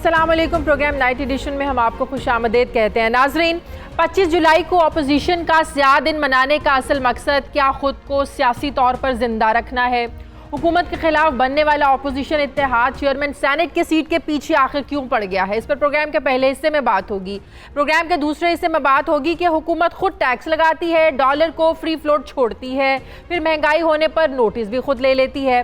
अस्सलाम वालेकुम। Programme night addition में हम आपको खुशामदीद कहते हैं। नाजरीन, 25 जुलाई को अपोजिशन का स्याह दिन मनाने का असल मकसद क्या खुद को सियासी तौर पर जिंदा रखना है? हुकूमत के खिलाफ बनने वाला अपोजिशन इत्तेहाद चेयरमैन सेनेट के सीट के पीछे आखिर क्यों पड़ गया है? इस पर प्रोग्राम के पहले हिस्से में बात होगी। प्रोग्राम के दूसरे हिस्से में बात होगी कि हुकूमत खुद टैक्स लगाती है, डॉलर को फ्री फ्लोट छोड़ती है, फिर महंगाई होने पर नोटिस भी खुद ले लेती है।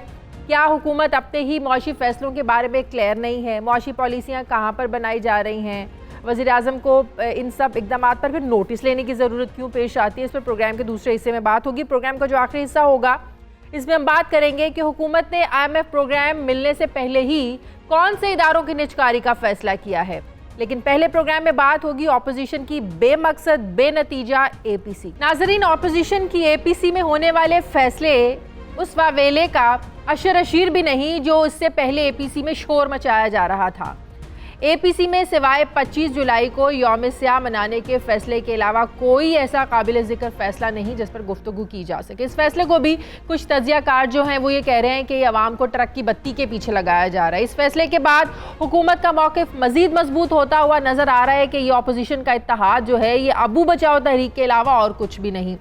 क्या हुकूमत अपने ही मौशी फैसलों के बारे में क्लियर नहीं है? मौशी पॉलिसियाँ कहाँ पर बनाई जा रही हैं? वज़ीर आज़म को इन सब इक़दाम पर फिर नोटिस लेने की ज़रूरत क्यों पेश आती है? इस पर प्रोग्राम के दूसरे हिस्से में बात होगी। प्रोग्राम का जो आखिरी हिस्सा होगा इसमें हम बात करेंगे कि हुकूमत ने IMF प्रोग्राम मिलने से पहले ही कौन से इदारों की निजकारी का फैसला किया है। लेकिन पहले प्रोग्राम में बात होगी ऑपोजिशन की बेमकसद बेनतीजा APC। नाजरीन, ऑपोजिशन की APC में होने वाले फैसले उस वावेले का अशर अशीर भी नहीं जो इससे पहले APC में शोर मचाया जा रहा था। APC में सिवाय 25 जुलाई को यौम स्याह मनाने के फैसले के अलावा कोई ऐसा काबिल ज़िक्र फैसला नहीं जिस पर गुफ्तगू की जा सके। इस फैसले को भी कुछ तजियाकार जो हैं वो ये कह रहे हैं कि अवाम को ट्रक की बत्ती के पीछे लगाया जा रहा है। इस फैसले के बाद हुकूमत का मौक़िफ़ मज़ीद मजबूत होता हुआ नज़र आ रहा है कि ये अपोजिशन का इत्तेहाद जो है ये अबू बचाओ तहरीक के अलावा और कुछ भी नहीं।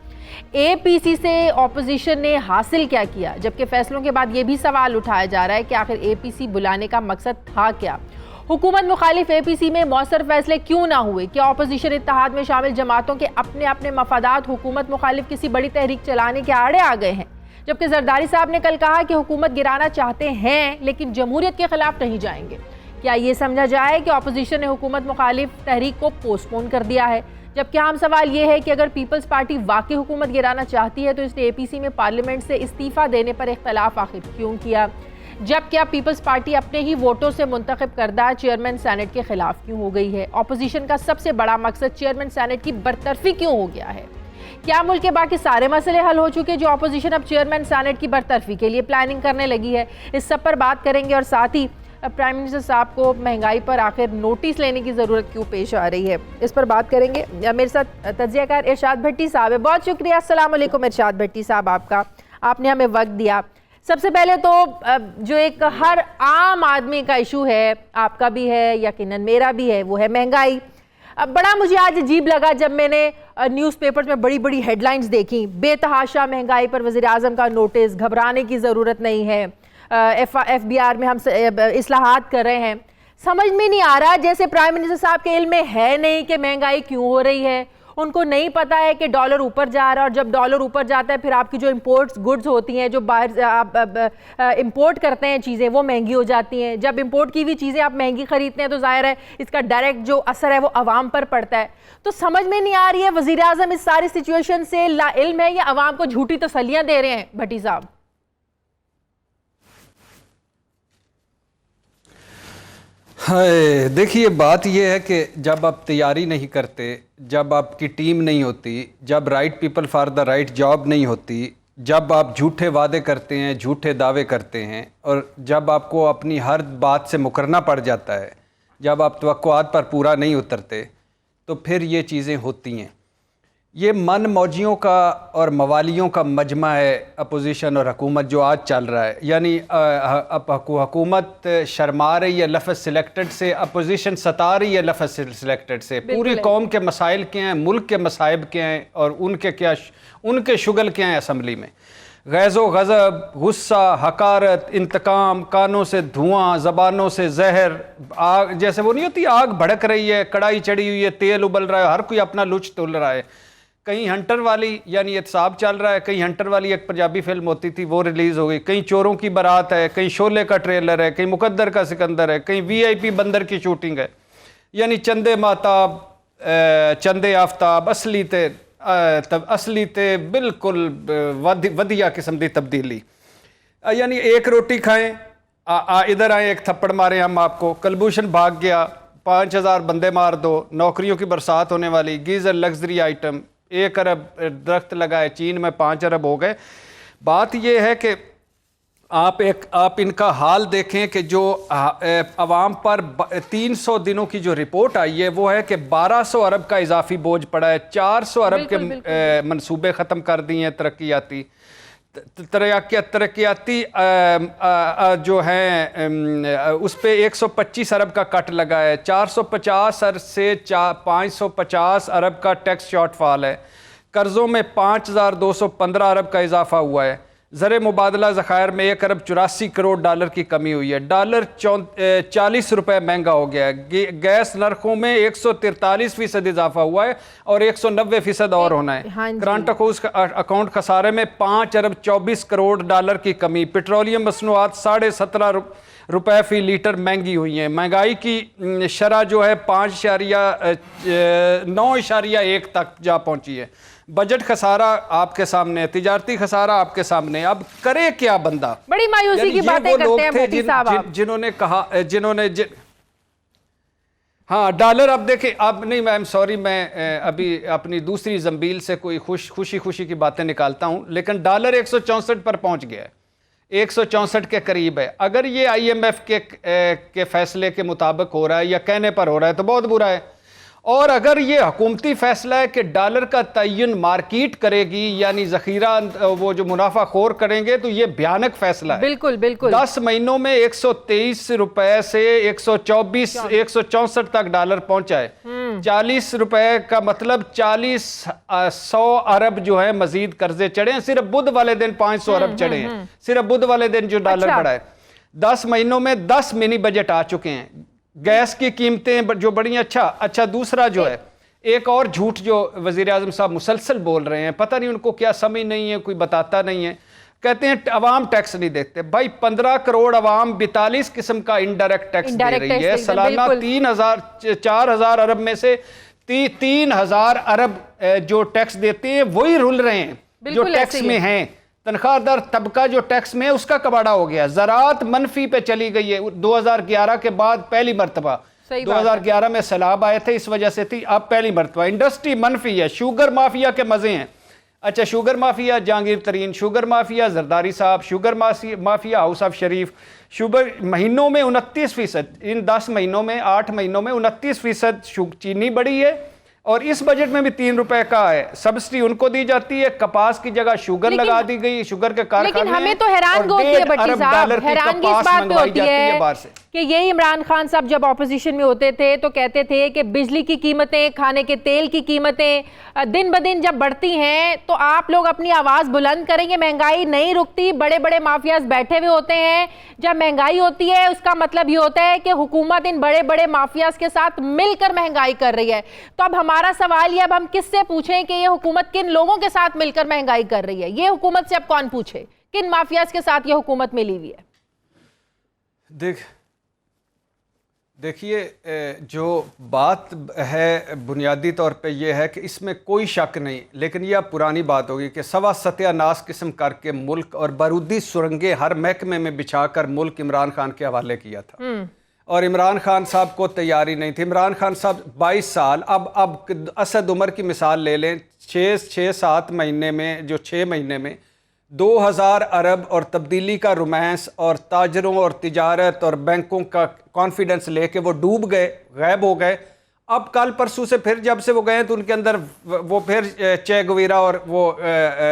APC से अपोजिशन ने हासिल क्या किया? जबकि फैसलों के बाद ये भी सवाल उठाया जा रहा है कि आखिर APC बुलाने का मकसद था क्या? हुकूमत मुखालिफ APC में मौसर फैसले क्यों ना हुए? क्या अपोजिशन इत्तेहाद में शामिल जमातों के अपने अपने मफादात हुकूमत मुखालिफ किसी बड़ी तहरीक चलाने के आड़े आ गए हैं? जबकि जरदारी साहब ने कल कहा कि हुकूमत गिराना चाहते हैं लेकिन जमहूरियत के खिलाफ नहीं जाएंगे। क्या ये समझा जाए कि अपोजिशन ने हुकूमत मुखालिफ तहरीक को पोस्टपोन कर दिया है? जबकि आम सवाल ये है कि अगर पीपल्स पार्टी वाकई हुकूमत गिराना चाहती है तो इसने APC में पार्लियामेंट से इस्तीफ़ा देने पर इख्तलाफ आखिर क्यों किया? जब क्या पीपल्स पार्टी अपने ही वोटों से मुंतखब करदा चेयरमैन सेनेट के खिलाफ क्यों हो गई है? अपोजिशन का सबसे बड़ा मकसद चेयरमैन सेनेट की बरतरफी क्यों हो गया है? क्या मुल्क के बाकी सारे मसले हल हो चुके जो अपोजिशन अब चेयरमैन सेनेट की बरतरफी के लिए प्लानिंग करने लगी है? इस सब पर बात करेंगे और साथ ही प्राइम मिनिस्टर साहब को महंगाई पर आखिर नोटिस लेने की ज़रूरत क्यों पेश आ रही है, इस पर बात करेंगे। मेरे साथ तजियाकार इरशाद भट्टी साहब है। बहुत शुक्रिया। अस्सलाम वालेकुम इरशाद भट्टी साहब, आपने हमें वक्त दिया। सबसे पहले तो जो एक हर आम आदमी का इशू है, आपका भी है, यकीनन मेरा भी है, वो है महंगाई। बड़ा मुझे आज अजीब लगा जब मैंने न्यूज़पेपर्स में बड़ी बड़ी हेडलाइंस देखी, बेतहाशा महंगाई पर वज़ीर आज़म का नोटिस, घबराने की ज़रूरत नहीं है, FBR में हम इस्लाहात कर रहे हैं। समझ में नहीं आ रहा, जैसे प्राइम मिनिस्टर साहब के इल्म में है नहीं कि महंगाई क्यों हो रही है। उनको नहीं पता है कि डॉलर ऊपर जा रहा है और जब डॉलर ऊपर जाता है फिर आपकी जो इंपोर्ट्स गुड्स होती हैं, जो बाहर से आप इंपोर्ट करते हैं चीज़ें, वो महंगी हो जाती हैं। जब इंपोर्ट की हुई चीज़ें आप महंगी खरीदते हैं तो जाहिर है इसका डायरेक्ट जो असर है वो आवाम पर पड़ता है। तो समझ में नहीं आ रही है वज़ीर आज़म इस सारी सिचुएशन से लाइल्म है या आवाम को झूठी तसल्लियाँ दे रहे हैं? भट्टी साहब, हाय, देखिए बात यह है कि जब आप तैयारी नहीं करते, जब आपकी टीम नहीं होती, जब right people for the right job नहीं होती, जब आप झूठे वादे करते हैं, झूठे दावे करते हैं और जब आपको अपनी हर बात से मुकरना पड़ जाता है, जब आप तवक्कुआत पर पूरा नहीं उतरते, तो फिर ये चीज़ें होती हैं। ये मन मौजियों का और मवालियों का मजमा है अपोजिशन और हुकूमत जो आज चल रहा है। यानी हुकूमत शर्मा रही है लफ्ज़ सिलेक्टेड से, अपोजिशन सता रही है लफ्ज़ सिलेक्टेड से। पूरी कौम के मसाइल क्या हैं, मुल्क के मसाइब क्या हैं और उनके शुगल क्या हैं असम्बली में। गैज़ो गज़ब, गुस्सा, हकारत, इंतकाम, कानों से धुआं, ज़बानों से जहर, आग जैसे वो नहीं होती, आग भड़क रही है, कढ़ाई चढ़ी हुई है, तेल उबल रहा है, हर कोई अपना लुच तुल रहा है। कहीं हंटर वाली यानी एहतसाब चल रहा है, कहीं हंटर वाली एक पंजाबी फिल्म होती थी वो रिलीज़ हो गई, कहीं चोरों की बारात है, कहीं शोले का ट्रेलर है, कहीं मुकद्दर का सिकंदर है, कहीं VIP बंदर की शूटिंग है। यानी चंदे माताब, चंदे आफ्ताब, असली ते बिल्कुल वधिया किस्म की तब्दीली। यानी एक रोटी खाएं, इधर आए एक थप्पड़ मारे हम आपको, कलभूषण भाग गया, 5000 बंदे मार दो, नौकरियों की बरसात होने वाली, गीज़र लग्जरी आइटम, 1 अरब दरख्त लगाए, चीन में 5 अरब हो गए। बात यह है कि आप इनका हाल देखें कि जो अवाम पर 300 दिनों की जो रिपोर्ट आई है वो है कि 1200 अरब का इजाफी बोझ पड़ा है, 400 अरब के मंसूबे ख़त्म कर दिए हैं तरक्याती, तरक्याती जो हैं उस पर 125 अरब का कट लगा है, 450 से 550 अरब का टैक्स शॉर्टफॉल है, कर्ज़ों में 5215 अरब का इजाफा हुआ है, ज़र मुबादला ज़खायर में 1 अरब 84 करोड़ डॉलर की कमी हुई है, डॉलर 40 रुपये महंगा हो गया है, गैस नरखों में 143% इजाफा हुआ है और 190% और होना है। हाँ, करंट अकाउंट खसारे में 5 अरब 24 करोड़ डॉलर की कमी, पेट्रोलियम मसनूआत 17.5 रुपये फ़ी लीटर महंगी हुई हैं, महंगाई की शरह जो है 5.9.1 तक जा पहुंची है। बजट खसारा आपके सामने है, तिजारती खसारा आपके सामने। अब करे क्या बंदा? बड़ी मायूसी की बातें करते हैं मोदी साहब। जिन्होंने कहा, हाँ डॉलर, अब देखें, अब नहीं, मैं सॉरी, मैं अभी अपनी दूसरी जंबील से कोई खुशी की बातें निकालता हूं, लेकिन डॉलर 164 पर पहुंच गया है, 164 के करीब है। अगर ये IMF के फैसले के मुताबिक हो रहा है या कहने पर हो रहा है तो बहुत बुरा है, और अगर ये हुकूमती फैसला है कि डॉलर का तयन मार्केट करेगी, यानी जखीरा वो जो मुनाफा खोर करेंगे, तो ये भयानक फैसला है। बिल्कुल बिल्कुल। 10 महीनों में 123 रुपए से 164 तक डॉलर पहुंचा है। 40 रुपए का मतलब 100 अरब जो है मजीद कर्जे चढ़े हैं। सिर्फ बुध वाले दिन 500 अरब चढ़े हैं, सिर्फ बुध वाले दिन जो डॉलर बढ़ा है। 10 महीनों में 10 मिनी बजट आ चुके हैं। गैस की कीमतें जो बड़ी अच्छा दूसरा जो है, एक और झूठ जो वजीर आजम साहब मुसलसल बोल रहे हैं, पता नहीं उनको क्या समझ नहीं है, कोई बताता नहीं है। कहते हैं अवाम टैक्स नहीं देते। भाई 15 करोड़ अवाम 42 किस्म का इनडायरेक्ट टैक्स दे रही है सालाना। 4,000 अरब में से 3,000 अरब जो टैक्स देते हैं वही रुल रहे हैं जो टैक्स में हैं। तनख्वाहदार तबका जो टैक्स में है उसका कबाड़ा हो गया। ज़राअत मनफी पे चली गई है 2011 के बाद पहली मरतबा। 2011 में सैलाब आए थे, इस वजह से थी, अब पहली मरतबा। इंडस्ट्री मनफी है। शुगर माफिया के मजे हैं। अच्छा, शुगर माफिया जहांगीर तरीन, शुगर माफिया जरदारी साहब, sugar mafia house of Sharif. Sugar महीनों में 29%, इन 10 महीनों में 8 महीनों में 29% चीनी बढ़ी है, और इस बजट में भी 3 रुपए का है सब्सिडी उनको दी जाती है। कपास की जगह शुगर लगा दी गई, शुगर के कारखाने। लेकिन हमें तो हैरान होती है भट्टी साहब, हैरानगी इस बात पे होती है कि ये इमरान खान साहब जब ऑपोजिशन में होते थे तो कहते थे कि बिजली की कीमतें, खाने के तेल की कीमतें दिन ब दिन जब बढ़ती हैं तो आप लोग अपनी आवाज़ बुलंद करेंगे। महंगाई नहीं रुकती, बड़े बड़े माफियाज बैठे हुए होते हैं। जब महंगाई होती है उसका मतलब ये होता है कि हुकूमत इन बड़े बड़े माफियाज के साथ मिलकर महंगाई कर रही है। तो अब हमारा सवाल ये, अब हम किससे पूछें कि ये हुकूमत किन लोगों के साथ मिलकर महंगाई कर रही है? ये हुकूमत से अब कौन पूछे किन माफियाज के साथ ये हुकूमत मिली हुई है? देखिए, जो बात है बुनियादी तौर पे ये है कि इसमें कोई शक नहीं, लेकिन यह पुरानी बात होगी कि सवा सत्यानाश किस्म करके मुल्क और बारूदी सुरंगें हर महकमे में बिछाकर मुल्क इमरान खान के हवाले किया था, और इमरान खान साहब को तैयारी नहीं थी। इमरान खान साहब 22 साल, अब असद उमर की मिसाल ले लें, 6-7 महीने में, जो 6 महीने में 2000 अरब और तब्दीली का रोमांस और ताजरों और तिजारत और बैंकों का कॉन्फिडेंस लेके वो डूब गए, गायब हो गए। अब कल परसों से फिर जब से वो गए तो उनके अंदर वो फिर चे गुवेरा और वो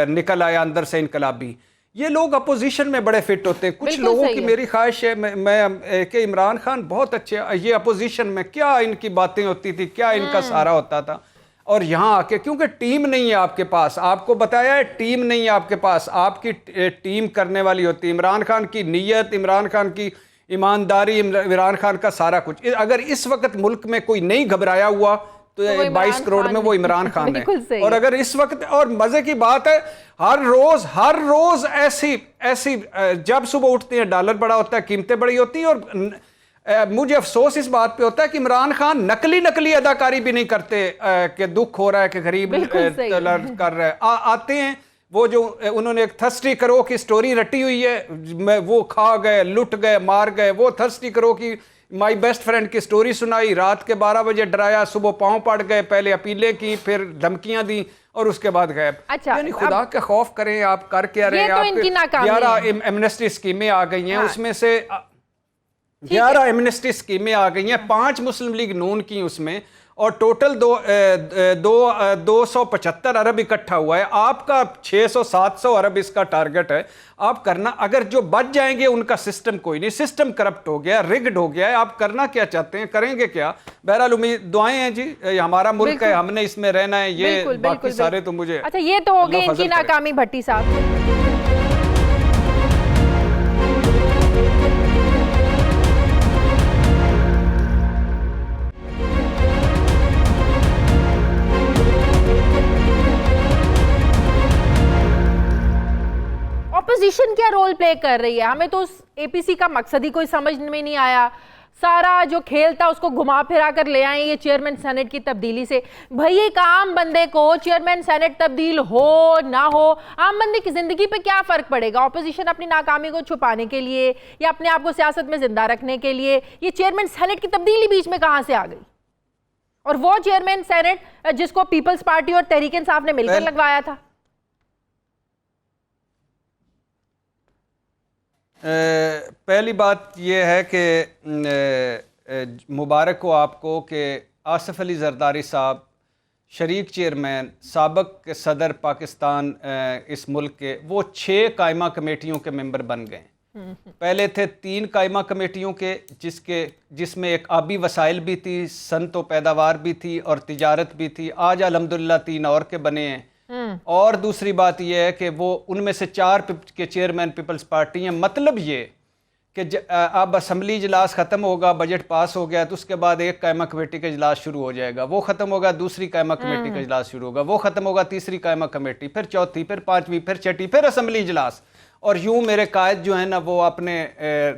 निकल आया अंदर से इनकलाबी। ये लोग अपोजिशन में बड़े फिट होते हैं। कुछ लोगों की मेरी ख्वाहिश है मैं कि इमरान खान बहुत अच्छे, ये अपोजिशन में क्या इनकी बातें होती थी, क्या इनका सहारा होता था, और यहाँ आके क्योंकि टीम नहीं है आपके पास, आपको बताया है टीम नहीं है आपके पास, आपकी टीम करने वाली होती है। इमरान खान की नीयत, इमरान खान की ईमानदारी, इमरान खान का सारा कुछ। अगर इस वक्त मुल्क में कोई नहीं घबराया हुआ तो 22 करोड़ में वो इमरान खान है। और अगर इस वक्त, और मजे की बात है, हर रोज ऐसी जब सुबह उठते हैं डॉलर बड़ा होता है, कीमतें बड़ी होती हैं, और मुझे अफसोस इस बात पे होता है कि इमरान खान नकली अदाकारी भी नहीं करते कि दुख हो रहा है कि गरीब कर रहा है। आते हैं वो जो उन्होंने एक थर्स्टी करो की स्टोरी रटी हुई है, वो खा गए, लुट गए, मार गए। वो थर्स्टी करो की माई बेस्ट फ्रेंड की स्टोरी सुनाई, रात के 12 बजे डराया, सुबह पांव पड़ गए, पहले अपीलें की, फिर धमकियां दी, और उसके बाद गायब। अच्छा, यानी खुदा के खौफ करें, आप कर क्या रहे हैं? आप 11 एमनेस्टी स्कीमें आ गई हैं, उसमें से 11 एमनेस्टी स्कीमें आ गई हैं, 5 मुस्लिम लीग नून की उसमें, और टोटल 275 अरब इकट्ठा हुआ है। आपका 600-700 अरब इसका टारगेट है। आप करना, अगर जो बच जाएंगे उनका सिस्टम कोई नहीं, सिस्टम करप्ट हो गया, रिग्ड हो गया है। आप करना क्या चाहते हैं, करेंगे क्या? बहरहाल उम्मीद, दुआएं हैं जी, ये हमारा मुल्क है, हमने इसमें रहना है। ये बाकी सारे तो मुझे, अच्छा ये तो हो गई इनकी नाकामी भट्टी साहब। ऑपोजिशन क्या रोल प्ले कर रही है? हमें तो उस एपीसी का मकसद ही कोई समझ में नहीं आया। सारा जो खेल था उसको घुमा फिरा कर ले आए ये चेयरमैन सेनेट की तब्दीली से। भाई एक आम बंदे को चेयरमैन सेनेट तब्दील हो ना हो, आम बंदे की जिंदगी पे क्या फर्क पड़ेगा? ऑपोजिशन अपनी नाकामी को छुपाने के लिए या अपने आप को सियासत में जिंदा रखने के लिए ये चेयरमैन सेनेट की तब्दीली बीच में कहां से आ गई? और वो चेयरमैन सेनेट जिसको पीपल्स पार्टी और तहरीक इंसाफ ने मिलकर लगवाया था। पहली बात यह है कि मुबारक हो आपको कि आसिफ अली जरदारी साहब, शरीक चेयरमैन, साबिक सदर पाकिस्तान इस मुल्क के, वो 6 कायमा कमेटियों के मेंबर बन गए। पहले थे 3 कायमा कमेटियों के, जिसमें एक आबी वसाइल भी थी, सनत व पैदावार भी थी और तिजारत भी थी। आज अल्हम्दुलिल्लाह 3 और के बने हैं। और दूसरी बात यह है कि वो उनमें से 4 के चेयरमैन पीपल्स पार्टी हैं। मतलब ये कि अब असम्बली इजलास ख़त्म होगा, बजट पास हो गया तो उसके बाद एक कायमा कमेटी का इजलास शुरू हो जाएगा, वो ख़त्म होगा, दूसरी कायमा कमेटी का इजलास शुरू होगा, वो ख़त्म होगा, तीसरी कायमा कमेटी, फिर चौथी, फिर 5वीं, फिर 6ठी, फिर असम्बली इजलास। और यूँ मेरे कायद जो है ना वो अपने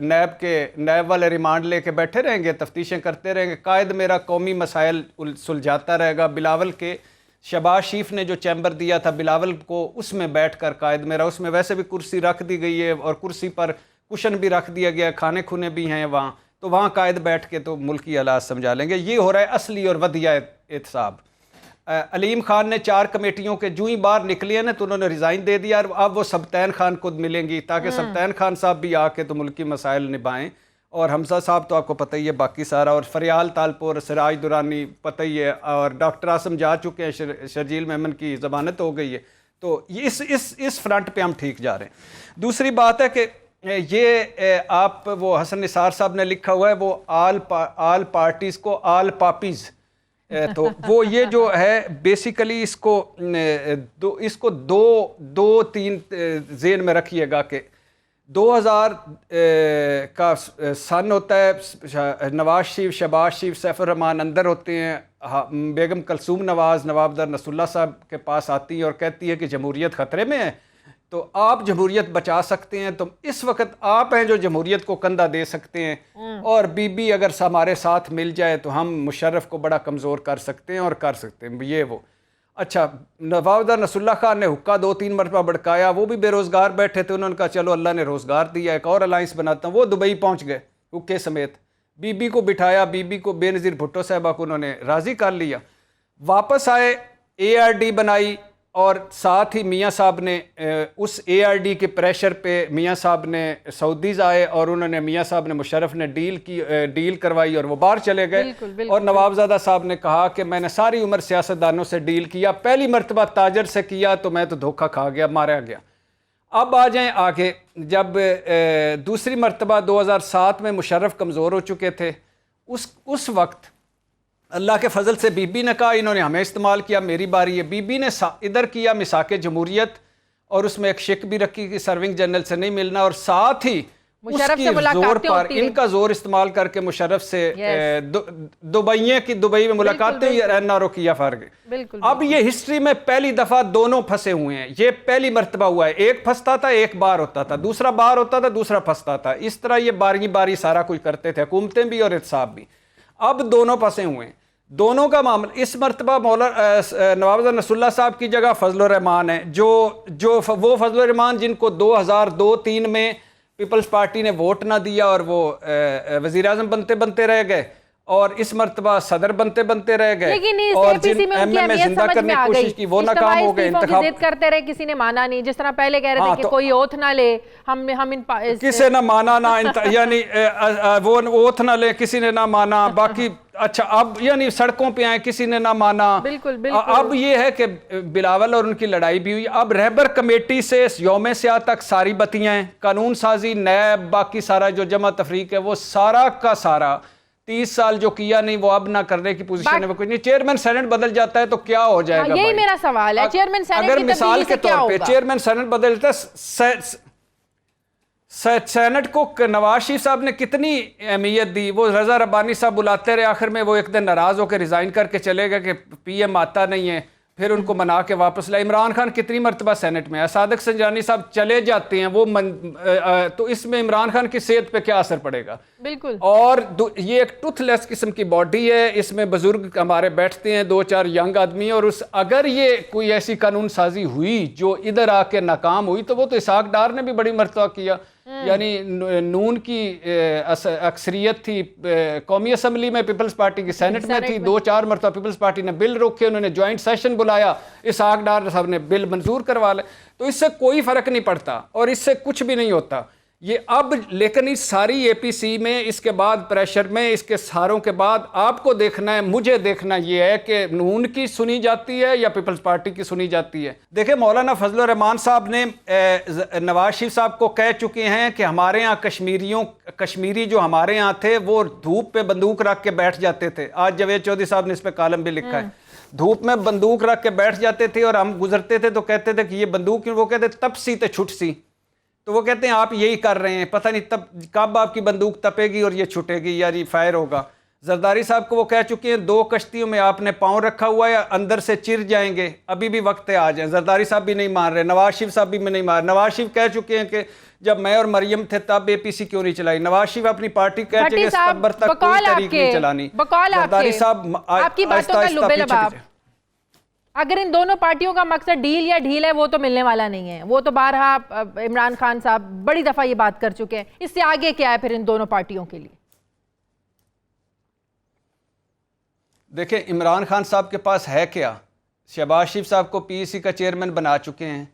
नैब वाले रिमांड लेके बैठे रहेंगे, तफ्तीशें करते रहेंगे। कायद मेरा कौमी मसाइल सुलझाता रहेगा। बिलावल के शहबाज शरीफ ने जो चैम्बर दिया था बिलावल को, उसमें बैठकर कायद मेरा, उसमें वैसे भी कुर्सी रख दी गई है और कुर्सी पर कुशन भी रख दिया गया, खाने खुने भी हैं वहाँ, तो वहाँ कायद बैठ के तो मुल्क की हालात समझा लेंगे। ये हो रहा है असली और वधिया एहतसाब। अलीम खान ने 4 कमेटियों के जूँ ही बाहर निकले हैं ना तो उन्होंने रिज़ाइन दे दिया और अब वो सबतैन खान खुद मिलेंगी ताकि सबतैन खान साहब भी आके तो मुल्क की मसाइल निभाएँ। और हमजा साहब तो आपको पता ही है, बाकी सारा, और फरियाल तालपुर, सिराज दुरानी पता ही है, और डॉक्टर आसम जा चुके हैं, शर्जील मेमन की ज़मानत हो गई है। तो ये इस फ्रंट पे हम ठीक जा रहे हैं। दूसरी बात है कि ये आप वो हसन निसार साहब ने लिखा हुआ है वो आल पार्टीज़ को आल पापीज़, तो वो ये जो है बेसिकली इसको दो तीन ज़हन में रखिएगा कि 2000 का सन होता है, नवाज शरीफ, शहबाज शरीफ, सैफुर रहमान अंदर होते हैं, बेगम कलसूम नवाज़ नवाबदार नसरुल्लाह साहब के पास आती है और कहती है कि जमहूरियत ख़तरे में है, तो आप जमहूरियत बचा सकते हैं, तो इस वक्त आप हैं जो जमहूरियत को कंधा दे सकते हैं। और बीबी अगर हमारे साथ मिल जाए तो हम मुशर्रफ को बड़ा कमज़ोर कर सकते हैं और कर सकते हैं ये वो। अच्छा, नवाबदार नसरुल्लाह खान ने हुक्का 2-3 मरतबा भड़काया, वो भी बेरोज़गार बैठे थे, उन्होंने कहा चलो अल्लाह ने रोज़गार दिया, एक और अलाइंस बनाता हूँ। वो दुबई पहुँच गए हुक्के समेत, बीबी को बिठाया, बीबी को बेनज़ीर भुट्टो साहबा को उन्होंने राज़ी कर लिया, वापस आए, ARD बनाई, और साथ ही मियाँ साहब ने उस ARD के प्रेशर पे मियाँ साहब ने सऊदीज़ आए और उन्होंने मियाँ साहब ने मुशर्रफ ने डील करवाई और वो बाहर चले गए। और नवाबजादा साहब ने कहा कि मैंने सारी उम्र सियासतदानों से डील किया, पहली मरतबा ताजर से किया तो मैं तो धोखा खा गया, मारा गया। अब आ जाएं आगे, जब दूसरी मरतबा 2007 में मुशर्रफ कमज़ोर हो चुके थे, उस वक्त अल्लाह के फजल से बीबी ने कहा इन्होंने हमें इस्तेमाल किया, मेरी बारी है। बीबी ने इधर किया मिसाके जमहूरियत और उसमें एक शिक भी रखी कि सर्विंग जनरल से नहीं मिलना, और साथ ही उसकी जोर पर इनका जोर इस्तेमाल करके मुशर्रफ से दुबई में मुलाकातें NRO किया फर्क। अब ये हिस्ट्री में पहली दफा दोनों फंसे हुए हैं, ये पहली मरतबा हुआ है। एक फंसता था, एक बार होता था, दूसरा बार होता था, दूसरा फंसता था, इस तरह ये बारी बारी सारा कुछ करते थे, हुकूमतें भी और एहतसाब भी। अब दोनों फंसे हुए हैं, दोनों का मामला। इस मरतबा नवाबदार नसरुल्लाह साहब की जगह फजलुर रहमान है, जो वो फजलुर रहमान जिनको 2002-3 में पीपल्स पार्टी ने वोट ना दिया और वो वज़ीर आज़म बनते रह गए। और इस मरतबा सदर बनते बनते रह गए, लेकिन इस और एपीसी जिन में उनकी एमएमए अहमियत जिंदा समझ करने में आ की गई। कोशिश की वो नाकाम हो गए। इस्तीफों की जिद करते रहे, किसी ने माना नहीं। जिस तरह पहले कह रहे थे कि कोई ओथ ना ले, हम इन किसी ने माना ना, यानी वो ओथ ना ले, किसी ने ना माना। बाकी अच्छा, अब यानी सड़कों पे आए, किसी ने ना माना। बिल्कुल बिल्कुल। अब ये है कि बिलावल और उनकी लड़ाई भी हुई। अब रहबर कमेटी से यौम स्याह तक सारी बत्तियां, कानून साजी, नैब, बाकी सारा जो जमा तफरीक है, वो सारा का सारा 30 साल जो किया नहीं वो अब ना करने की पोजीशन है, वो कुछ नहीं। चेयरमैन सेनेट बदल जाता है तो क्या हो जाएगा? यही मेरा सवाल है, चेयरमैन सेनेट अगर की मिसाल के तौर पे चेयरमैन सेनेट बदल जाता है, सेनेट को नवाज शरीफ साहब ने कितनी अहमियत दी। वो रजा रब्बानी साहब बुलाते रहे, आखिर में वो एक दिन नाराज होकर रिजाइन करके चले गए कि पीएम आता नहीं है, फिर उनको मना के वापस लाए। इमरान खान कितनी मरतबा सेनेट में है, सादिक संजानी साहब चले जाते हैं, वो तो इसमें इमरान खान की सेहत पे क्या असर पड़ेगा? बिल्कुल। और ये एक टूथलेस किस्म की बॉडी है, इसमें बुजुर्ग हमारे बैठते हैं, 2-4 यंग आदमी, और अगर ये कोई ऐसी कानून साजी हुई जो इधर आके नाकाम हुई, तो वो तो इसहाक डार ने भी बड़ी मरतबा किया। यानी नून की अक्सरियत थी कौमी असम्बली में, पीपल्स पार्टी की सेनेट में थी, 2-4 मरतबा पीपल्स पार्टी ने बिल रोके, उन्होंने ज्वाइंट सेशन बुलाया, इसहाक डार साहब ने बिल मंजूर करवा लिया। तो इससे कोई फर्क नहीं पड़ता और इससे कुछ भी नहीं होता ये अब। लेकिन इस सारी एपीसी में, इसके बाद प्रेशर में, इसके सारों के बाद आपको देखना है, मुझे देखना ये है कि नून की सुनी जाती है या पीपल्स पार्टी की सुनी जाती है। देखिए, मौलाना फजलुर रहमान साहब ने नवाज शरीफ साहब को कह चुके हैं कि हमारे यहाँ कश्मीरी जो हमारे यहाँ थे वो धूप पे बंदूक रख के बैठ जाते थे। आज जावेद चौधरी साहब ने इस पर कॉलम भी लिखा है, धूप में बंदूक रख के बैठ जाते थे और हम गुजरते थे तो कहते थे कि ये बंदूक क्यों? वो कहते तप सी तो छुट सी। तो वो कहते हैं आप यही कर रहे हैं, पता नहीं तब कब आपकी बंदूक तपेगी और ये छुटेगी या ये फायर होगा। जरदारी साहब को वो कह चुके हैं 2 कश्तियों में आपने पाँव रखा हुआ है, अंदर से चिर जाएंगे, अभी भी वक्त है आ जाए। जरदारी साहब भी नहीं मान रहे, नवाज शरीफ साहब भी नहीं मान रहे। नवाज शरीफ कह चुके हैं कि जब मैं और मरियम थे तब एपीसी क्यों नहीं चलाई। नवाज शरीफ अपनी पार्टी कह चुके सितंबर तक कोई तरीक नहीं चलानी। जरदारी साहब आपकी बातों का लुबेलबाब। अगर इन दोनों पार्टियों का मकसद डील या ढील है, वो तो मिलने वाला नहीं है। वो तो बारहा इमरान खान साहब बड़ी दफा ये बात कर चुके हैं। इससे आगे क्या है फिर इन दोनों पार्टियों के लिए? देखिए, इमरान खान साहब के पास है क्या? शहबाज शरीफ साहब को पीएसी का चेयरमैन बना चुके हैं,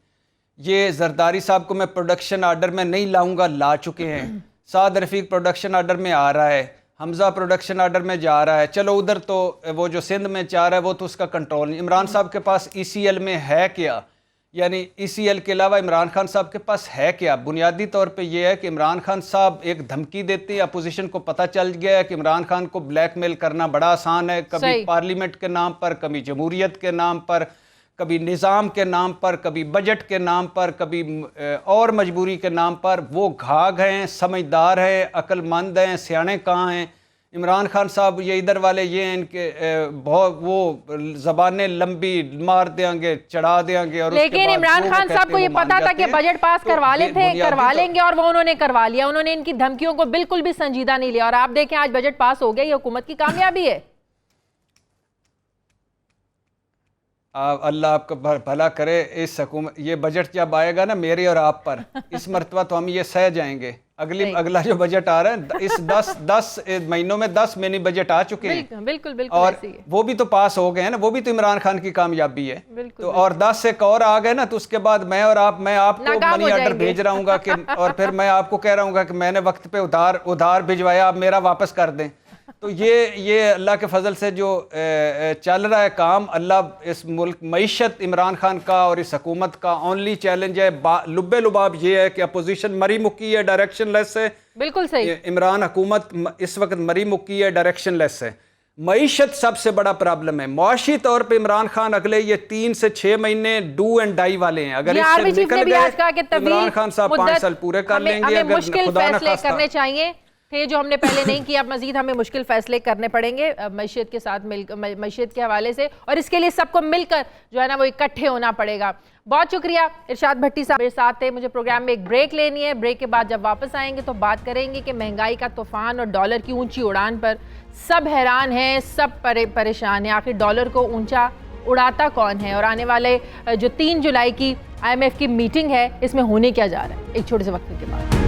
ये जरदारी साहब को मैं प्रोडक्शन आर्डर में नहीं लाऊंगा ला चुके हैं, साद रफीक प्रोडक्शन आर्डर में आ रहा है, हमजा प्रोडक्शन आर्डर में जा रहा है। चलो उधर तो वो जो सिंध में जा रहा है वो तो उसका कंट्रोल नहीं। इमरान साहब के पास ईसीएल में है क्या? यानी ईसीएल के अलावा इमरान खान साहब के पास है क्या? बुनियादी तौर पे ये है कि इमरान खान साहब एक धमकी देते हैं, अपोजिशन को पता चल गया है कि इमरान खान को ब्लैकमेल करना बड़ा आसान है, कभी पार्लियामेंट के नाम पर, कभी जमहूरियत के नाम पर, कभी निज़ाम के नाम पर, कभी बजट के नाम पर, कभी और मजबूरी के नाम पर। वो घाघ हैं, समझदार हैं, अक्लमंद हैं, सियाने कहाँ हैं। इमरान खान साहब ये इधर वाले ये हैं, इनके बहुत वो ज़बानें लंबी मार देंगे, चढ़ा देंगे। और लेकिन इमरान खान साहब को ये पता था कि बजट पास करवा लेंगे और वो उन्होंने करवा लिया। उन्होंने इनकी धमकियों को बिल्कुल भी संजीदा नहीं लिया और आप देखें आज बजट पास हो गया। ये हुकूमत की कामयाबी है। अल्लाह आपका भला करे। इस हुकूमत ये बजट जब आएगा ना मेरे और आप पर, इस मरतबा तो हम ये सह जाएंगे। अगला जो बजट आ रहा है इस 10 महीनों में 10 मिनी बजट आ चुके हैं। बिल्कुल और वो भी तो पास हो गए हैं ना, वो भी तो इमरान खान की कामयाबी है। तो और 10 एक और आ गए ना, तो उसके बाद मैं आपको मनी ऑर्डर भेज रहा हूँ कि और फिर मैं आपको कह रहा हूँ कि मैंने वक्त पे उधार भिजवाया, आप मेरा वापस कर दें। तो ये अल्लाह के फजल से जो चल रहा है काम, अल्लाह इस मुल्क मईशत इमरान खान का और इस हुकूमत का ओनली चैलेंज है। लुब्बे लुबाब ये है कि अपोजिशन मरी मुक्की है, डायरेक्शन लेस है। बिल्कुल सही। इमरान हुकूमत इस वक्त मरी मुक्की है, डायरेक्शन लेस है। मईशत सबसे बड़ा प्रॉब्लम है। मुआशी तौर पे इमरान खान अगले ये 3 से 6 महीने डू एंड डाई वाले हैं। अगर इससे निकल गए इमरान खान साहब 5 साल पूरे कर लेंगे। अगर मुश्किल फैसले करने चाहिए थे जो हमने पहले नहीं किया, अब मजीद हमें मुश्किल फैसले करने पड़ेंगे मईशत के साथ मिलकर, मईशत के हवाले से, और इसके लिए सबको मिलकर जो है ना वो इकट्ठे होना पड़ेगा। बहुत शुक्रिया। इरशाद भट्टी साहब मेरे साथ थे। मुझे प्रोग्राम में एक ब्रेक लेनी है। ब्रेक के बाद जब वापस आएंगे तो बात करेंगे कि महंगाई का तूफान और डॉलर की ऊंची उड़ान पर सब हैरान हैं, सब परेशान हैं। आखिर डॉलर को ऊंचा उड़ाता कौन है और आने वाले जो 3 जुलाई की IMF की मीटिंग है इसमें होने क्या जा रहा है। एक छोटे से वक्त के बाद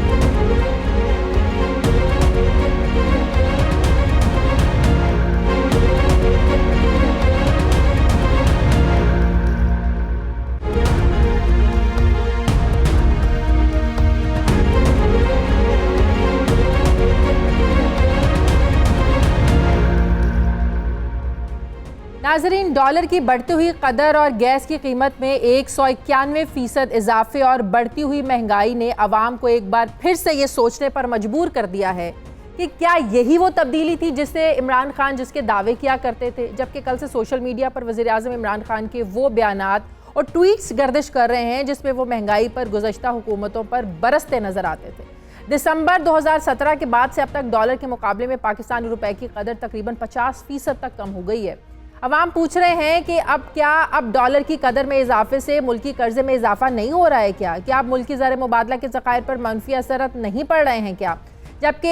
नाजरीन, डॉलर की बढ़ती हुई कदर और गैस की कीमत में 191% इजाफे और बढ़ती हुई महंगाई ने अवाम को एक बार फिर से ये सोचने पर मजबूर कर दिया है कि क्या यही वो तब्दीली थी जिससे इमरान खान जिसके दावे किया करते थे। जबकि कल से सोशल मीडिया पर वज़ीर आज़म इमरान खान के वो बयानात और ट्वीट्स गर्दिश कर रहे हैं जिसमें वो महंगाई पर गुज़श्ता हुकूमतों पर बरसते नजर आते थे। दिसंबर 2017 के बाद से अब तक डॉलर के मुकाबले में पाकिस्तानी रुपए की कदर तकरीबन 50% तक कम हो गई है। अवाम पूछ रहे हैं कि अब डॉलर की कदर में इजाफे से मुल्की कर्जे में इजाफा नहीं हो रहा है क्या अब मुल्की ज़र मुबादला के ज़खायर पर मनफी असरत नहीं पड़ रहे हैं क्या? जबकि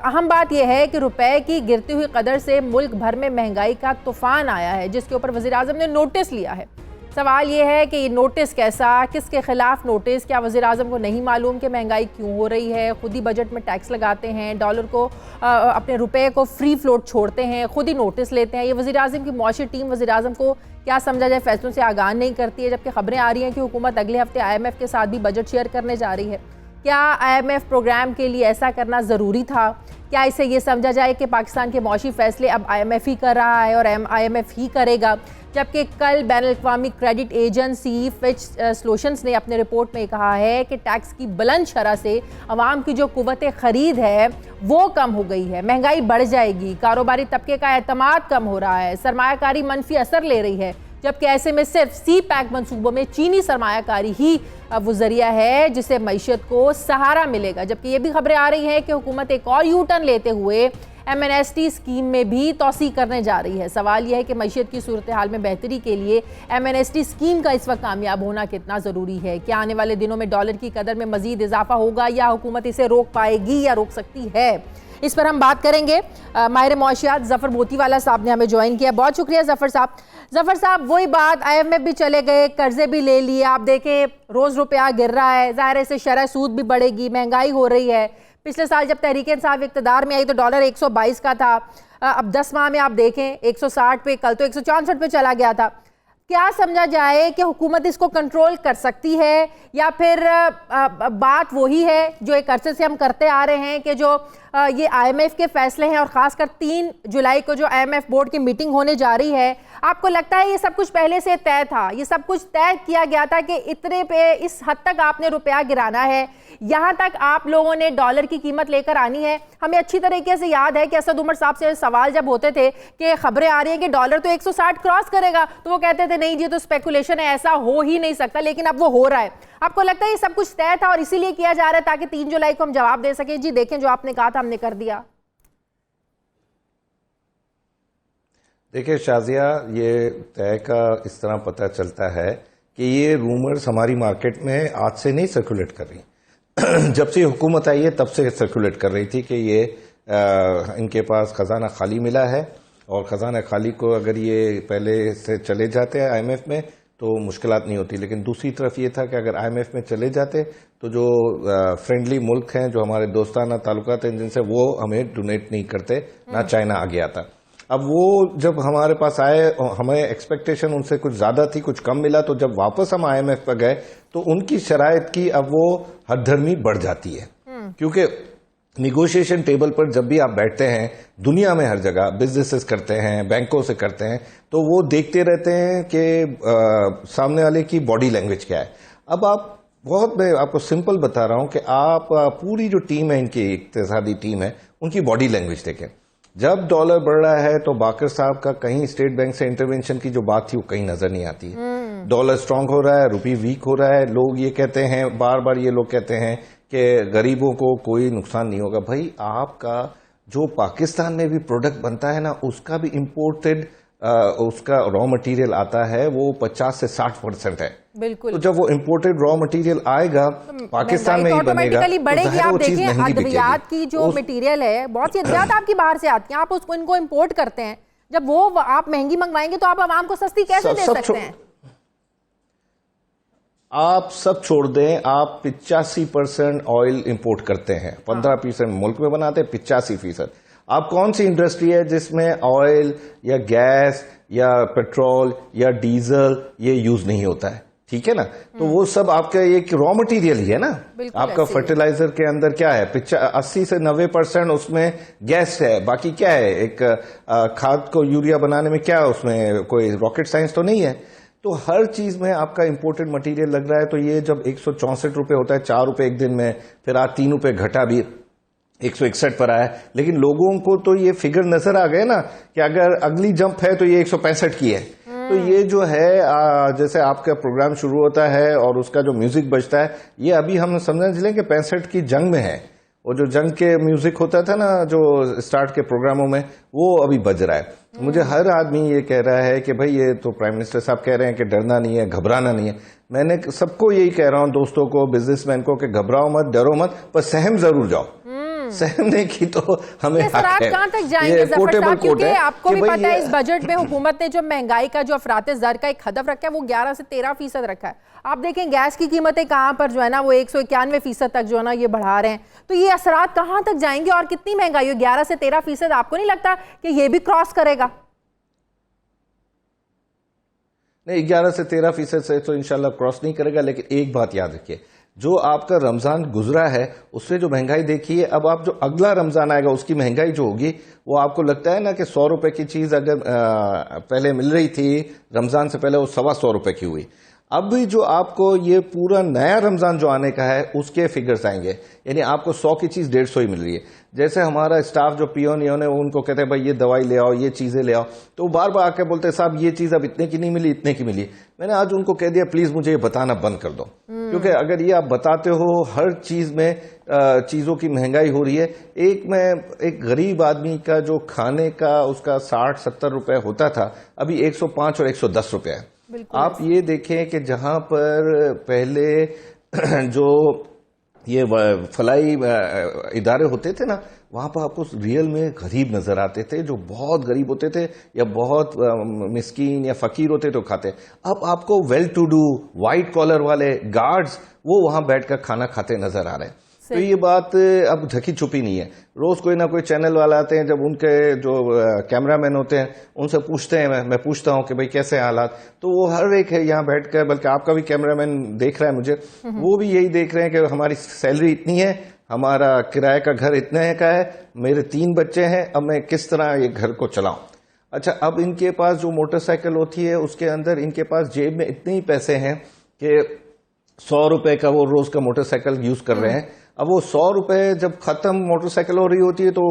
अहम बात यह है कि रुपए की गिरती हुई कदर से मुल्क भर में महंगाई का तूफान आया है जिसके ऊपर वज़ीर आज़म ने नोटिस लिया है। सवाल ये है कि ये नोटिस कैसा, किसके खिलाफ नोटिस? क्या वज़ीर आज़म को नहीं मालूम कि महंगाई क्यों हो रही है? खुद ही बजट में टैक्स लगाते हैं, डॉलर को अपने रुपए को फ्री फ्लोट छोड़ते हैं, खुद ही नोटिस लेते हैं। ये वज़ीर आज़म की मुआशी टीम वज़ीर आज़म को क्या समझा जाए फैसलों से आगाह नहीं करती है। जबकि खबरें आ रही हैं कि हुकूमत अगले हफ्ते IMF के साथ भी बजट शेयर करने जा रही है। क्या IMF प्रोग्राम के लिए ऐसा करना ज़रूरी था? क्या इसे ये समझा जाए कि पाकिस्तान के मौशी फैसले अब IMF ही कर रहा है और IMF ही करेगा? जबकि कल बैनुल-अक़वामी क्रेडिट एजेंसी फिच सॉल्यूशंस ने अपने रिपोर्ट में कहा है कि टैक्स की बुलंद शरह से अवाम की जो कुव्वत ख़रीद है वो कम हो गई है, महंगाई बढ़ जाएगी, कारोबारी तबके का एतमाद कम हो रहा है, सरमायाकारी मनफी असर ले रही है। जबकि ऐसे में सिर्फ CPEC मनसूबों में चीनी सरमायाकारी ही वो जरिया है जिससे मईशत को सहारा मिलेगा। जबकि ये भी खबरें आ रही हैं कि हुकूमत एक और यू टर्न लेते हुए MNST स्कीम में भी तोसी करने जा रही है। सवाल यह है कि मईशत की सूरत हाल में बेहतरी के लिए MNST स्कीम का इस वक्त कामयाब होना कितना ज़रूरी है? क्या आने वाले दिनों में डॉलर की कदर में मजीद इजाफा होगा या हुकूमत इसे रोक पाएगी या रोक सकती है? इस पर हम बात करेंगे। माहिर मौशियात ज़फ़र मोतीवाला साहब ने हमें ज्वाइन किया। बहुत शुक्रिया ज़फ़र साहब। ज़फ़र साहब, वही बात, IMF भी चले गए, कर्जे भी ले लिए, आप देखें रोज़ रुपया गिर रहा है, ज़ाहिर है इससे शरह सूद भी बढ़ेगी, महंगाई हो रही है। पिछले साल जब तहरीक-ए-इंसाफ इक़्तिदार में आई तो डॉलर 122 का था, अब 10 माह में आप देखें 160 पे, कल तो 164 पे चला गया था। क्या समझा जाए कि हुकूमत इसको कंट्रोल कर सकती है या फिर बात वही है जो एक अरसे से हम करते आ रहे हैं कि जो ये IMF के फैसले हैं और ख़ासकर 3 जुलाई को जो IMF बोर्ड की मीटिंग होने जा रही है, आपको लगता है ये सब कुछ पहले से तय था, ये सब कुछ तय किया गया था कि इतने पे इस हद तक आपने रुपया गिराना है, यहाँ तक आप लोगों ने डॉलर की कीमत लेकर आनी है? हमें अच्छी तरीके से याद है कि असद उमर साहब से सवाल जब होते थे कि खबरें आ रही हैं कि डॉलर तो 160 क्रॉस करेगा, तो वो कहते थे नहीं जी तो स्पेकुलेशन है, ऐसा हो ही नहीं सकता, लेकिन अब वो हो रहा है। आपको लगता है ये सब कुछ तय था और इसीलिए किया जा रहा है ताकि 3 जुलाई को हम जवाब दे सके जी देखें जो आपने कहा था हमने कर दिया? देखिए शाजिया, ये तय का इस तरह पता चलता है कि ये रूमर्स हमारी मार्केट में आज से नहीं सर्कुलेट कर रही। जब से हुकूमत आई है तब से सर्कुलेट कर रही थी कि ये इनके पास खजाना खाली मिला है और खजाना खाली को अगर ये पहले से चले जाते हैं IMF में तो मुश्किलात नहीं होती। लेकिन दूसरी तरफ ये था कि अगर IMF में चले जाते तो जो फ्रेंडली मुल्क हैं, जो हमारे दोस्ताना ताल्लुकात हैं जिनसे, वो हमें डोनेट नहीं करते, ना चाइना आगे आता। अब वो जब हमारे पास आए, हमें एक्सपेक्टेशन उनसे कुछ ज़्यादा थी, कुछ कम मिला, तो जब वापस हम IMF पर गए तो उनकी शराइत की अब वो हदधर्मी बढ़ जाती है। क्योंकि निगोशिएशन टेबल पर जब भी आप बैठते हैं, दुनिया में हर जगह बिजनेसेस करते हैं, बैंकों से करते हैं, तो वो देखते रहते हैं कि सामने वाले की बॉडी लैंग्वेज क्या है। अब मैं आपको सिंपल बता रहा हूं कि आप पूरी जो टीम है, इनकी इक्तिसादी टीम है, उनकी बॉडी लैंग्वेज देखें। जब डॉलर बढ़ रहा है तो बाकर साहब का कहीं स्टेट बैंक से इंटरवेंशन की जो बात थी वो कहीं नजर नहीं आती है। डॉलर स्ट्रांग हो रहा है, रुपये वीक हो रहा है, लोग ये कहते हैं, बार बार ये लोग कहते हैं कि गरीबों को कोई नुकसान नहीं होगा। भाई, आपका जो पाकिस्तान में भी प्रोडक्ट बनता है ना, उसका भी इम्पोर्टेड उसका रॉ मटेरियल आता है, वो 50 से 60% है। बिल्कुल। तो जब वो इम्पोर्टेड रॉ मटेरियल आएगा पाकिस्तान में ही बनेगा, बढ़ेगी। आप देखें अद्वियात की जो मटेरियल है, बहुत सी अद्वियात आपकी बाहर से आती हैं, आप उसको इनको इम्पोर्ट करते हैं, जब वो आप महंगी मंगवाएंगे तो आप आवाम को सस्ती कैसे दे सकते हैं? आप सब छोड़ दें, आप 85% ऑयल इंपोर्ट करते हैं, 15% मुल्क में बनाते हैं, 85%। आप कौन सी इंडस्ट्री है जिसमें ऑयल या गैस या पेट्रोल या डीजल ये यूज नहीं होता है? ठीक है ना। तो वो सब आपका एक रॉ मटेरियल ही है ना। आपका फर्टिलाइजर के अंदर क्या है, 80 से 90% उसमें गैस है, बाकी क्या है, एक खाद को यूरिया बनाने में क्या उसमें कोई रॉकेट साइंस तो नहीं है। तो हर चीज में आपका इंपोर्टेड मटेरियल लग रहा है। तो ये जब 164 रुपए होता है, 4 रुपए एक दिन में, फिर आज 3 रुपए घटा भी 161 पर आया, लेकिन लोगों को तो ये फिगर नजर आ गए ना कि अगर अगली जंप है तो ये 165 की है। तो ये जो है जैसे आपका प्रोग्राम शुरू होता है और उसका जो म्यूजिक बजता है, ये अभी हम समझ लें कि 65 की जंग में है। वो जो जंग के म्यूजिक होता था ना जो स्टार्ट के प्रोग्रामों में, वो अभी बज रहा है। मुझे हर आदमी ये कह रहा है कि भाई ये तो प्राइम मिनिस्टर साहब कह रहे हैं कि डरना नहीं है, घबराना नहीं है। मैंने सबको यही कह रहा हूं, दोस्तों को, बिजनेसमैन को, कि घबराओ मत, डरो मत, पर सहम जरूर जाओ। सहमने की तो हमें हक है। कहां तक जाएंगे जफर साहब, क्योंकि आपको भी पता है इस बजट में हुकूमत ने जो महंगाई का जो अफराते ज़र का एक हदफ रखा है वो 11 से 13% रखा है। आप देखें गैस की कीमतें कहां पर जो है ना वो 191% तक जो है ना ये बढ़ा रहे हैं। तो ये असरात कहां तक जाएंगे और कितनी महंगाई हो, 11 से 13%? आपको नहीं लगता कि ये भी क्रॉस करेगा? नहीं, 11 से 13% से तो इंशाल्लाह क्रॉस नहीं करेगा। लेकिन एक बात याद रखिए, जो आपका रमजान गुजरा है उससे जो महंगाई देखी है, अब आप जो अगला रमजान आएगा उसकी महंगाई जो होगी, वो आपको लगता है ना कि 100 रुपए की चीज अगर पहले मिल रही थी रमजान से पहले, वो 125 रुपए की हुई। अब भी जो आपको ये पूरा नया रमजान जो आने का है उसके फिगर्स आएंगे, यानी आपको 100 की चीज 150 ही मिल रही है। जैसे हमारा स्टाफ जो पियोन है उनको कहते हैं भाई ये दवाई ले आओ, ये चीजें ले आओ, तो बार बार आके बोलते हैं साहब ये चीज अब इतने की नहीं मिली, इतने की मिली। मैंने आज उनको कह दिया प्लीज मुझे ये बताना बंद कर दो, क्योंकि अगर ये आप बताते हो हर चीज में चीजों की महंगाई हो रही है। एक गरीब आदमी का जो खाने का उसका 60-70 रुपए होता था, अभी 105 और 110 रुपए है। आप ये देखें कि जहां पर पहले जो ये फलाई इदारे होते थे ना, वहां पर आपको रियल में गरीब नजर आते थे, जो बहुत गरीब होते थे या बहुत मिस्कीन या फकीर होते तो खाते। अब आपको well to do white collar वाले गार्ड्स वो वहां बैठकर खाना खाते नजर आ रहे हैं। तो ये बात अब ढकी छुपी नहीं है। रोज कोई ना कोई चैनल वाला आते हैं, जब उनके जो कैमरामैन होते हैं उनसे पूछते हैं, मैं पूछता हूं कि भाई कैसे हालात, तो वो हर एक है यहाँ बैठकर, बल्कि आपका भी कैमरामैन देख रहा है मुझे, वो भी यही देख रहे हैं कि हमारी सैलरी इतनी है, हमारा किराए का घर इतने का है, मेरे 3 बच्चे हैं, अब मैं किस तरह ये घर को चलाऊं। अच्छा, अब इनके पास जो मोटरसाइकिल होती है उसके अंदर इनके पास जेब में इतने ही पैसे हैं कि 100 रुपए का वो रोज का मोटरसाइकिल यूज कर रहे हैं। अब वो 100 रुपए जब खत्म मोटरसाइकिल हो रही होती है तो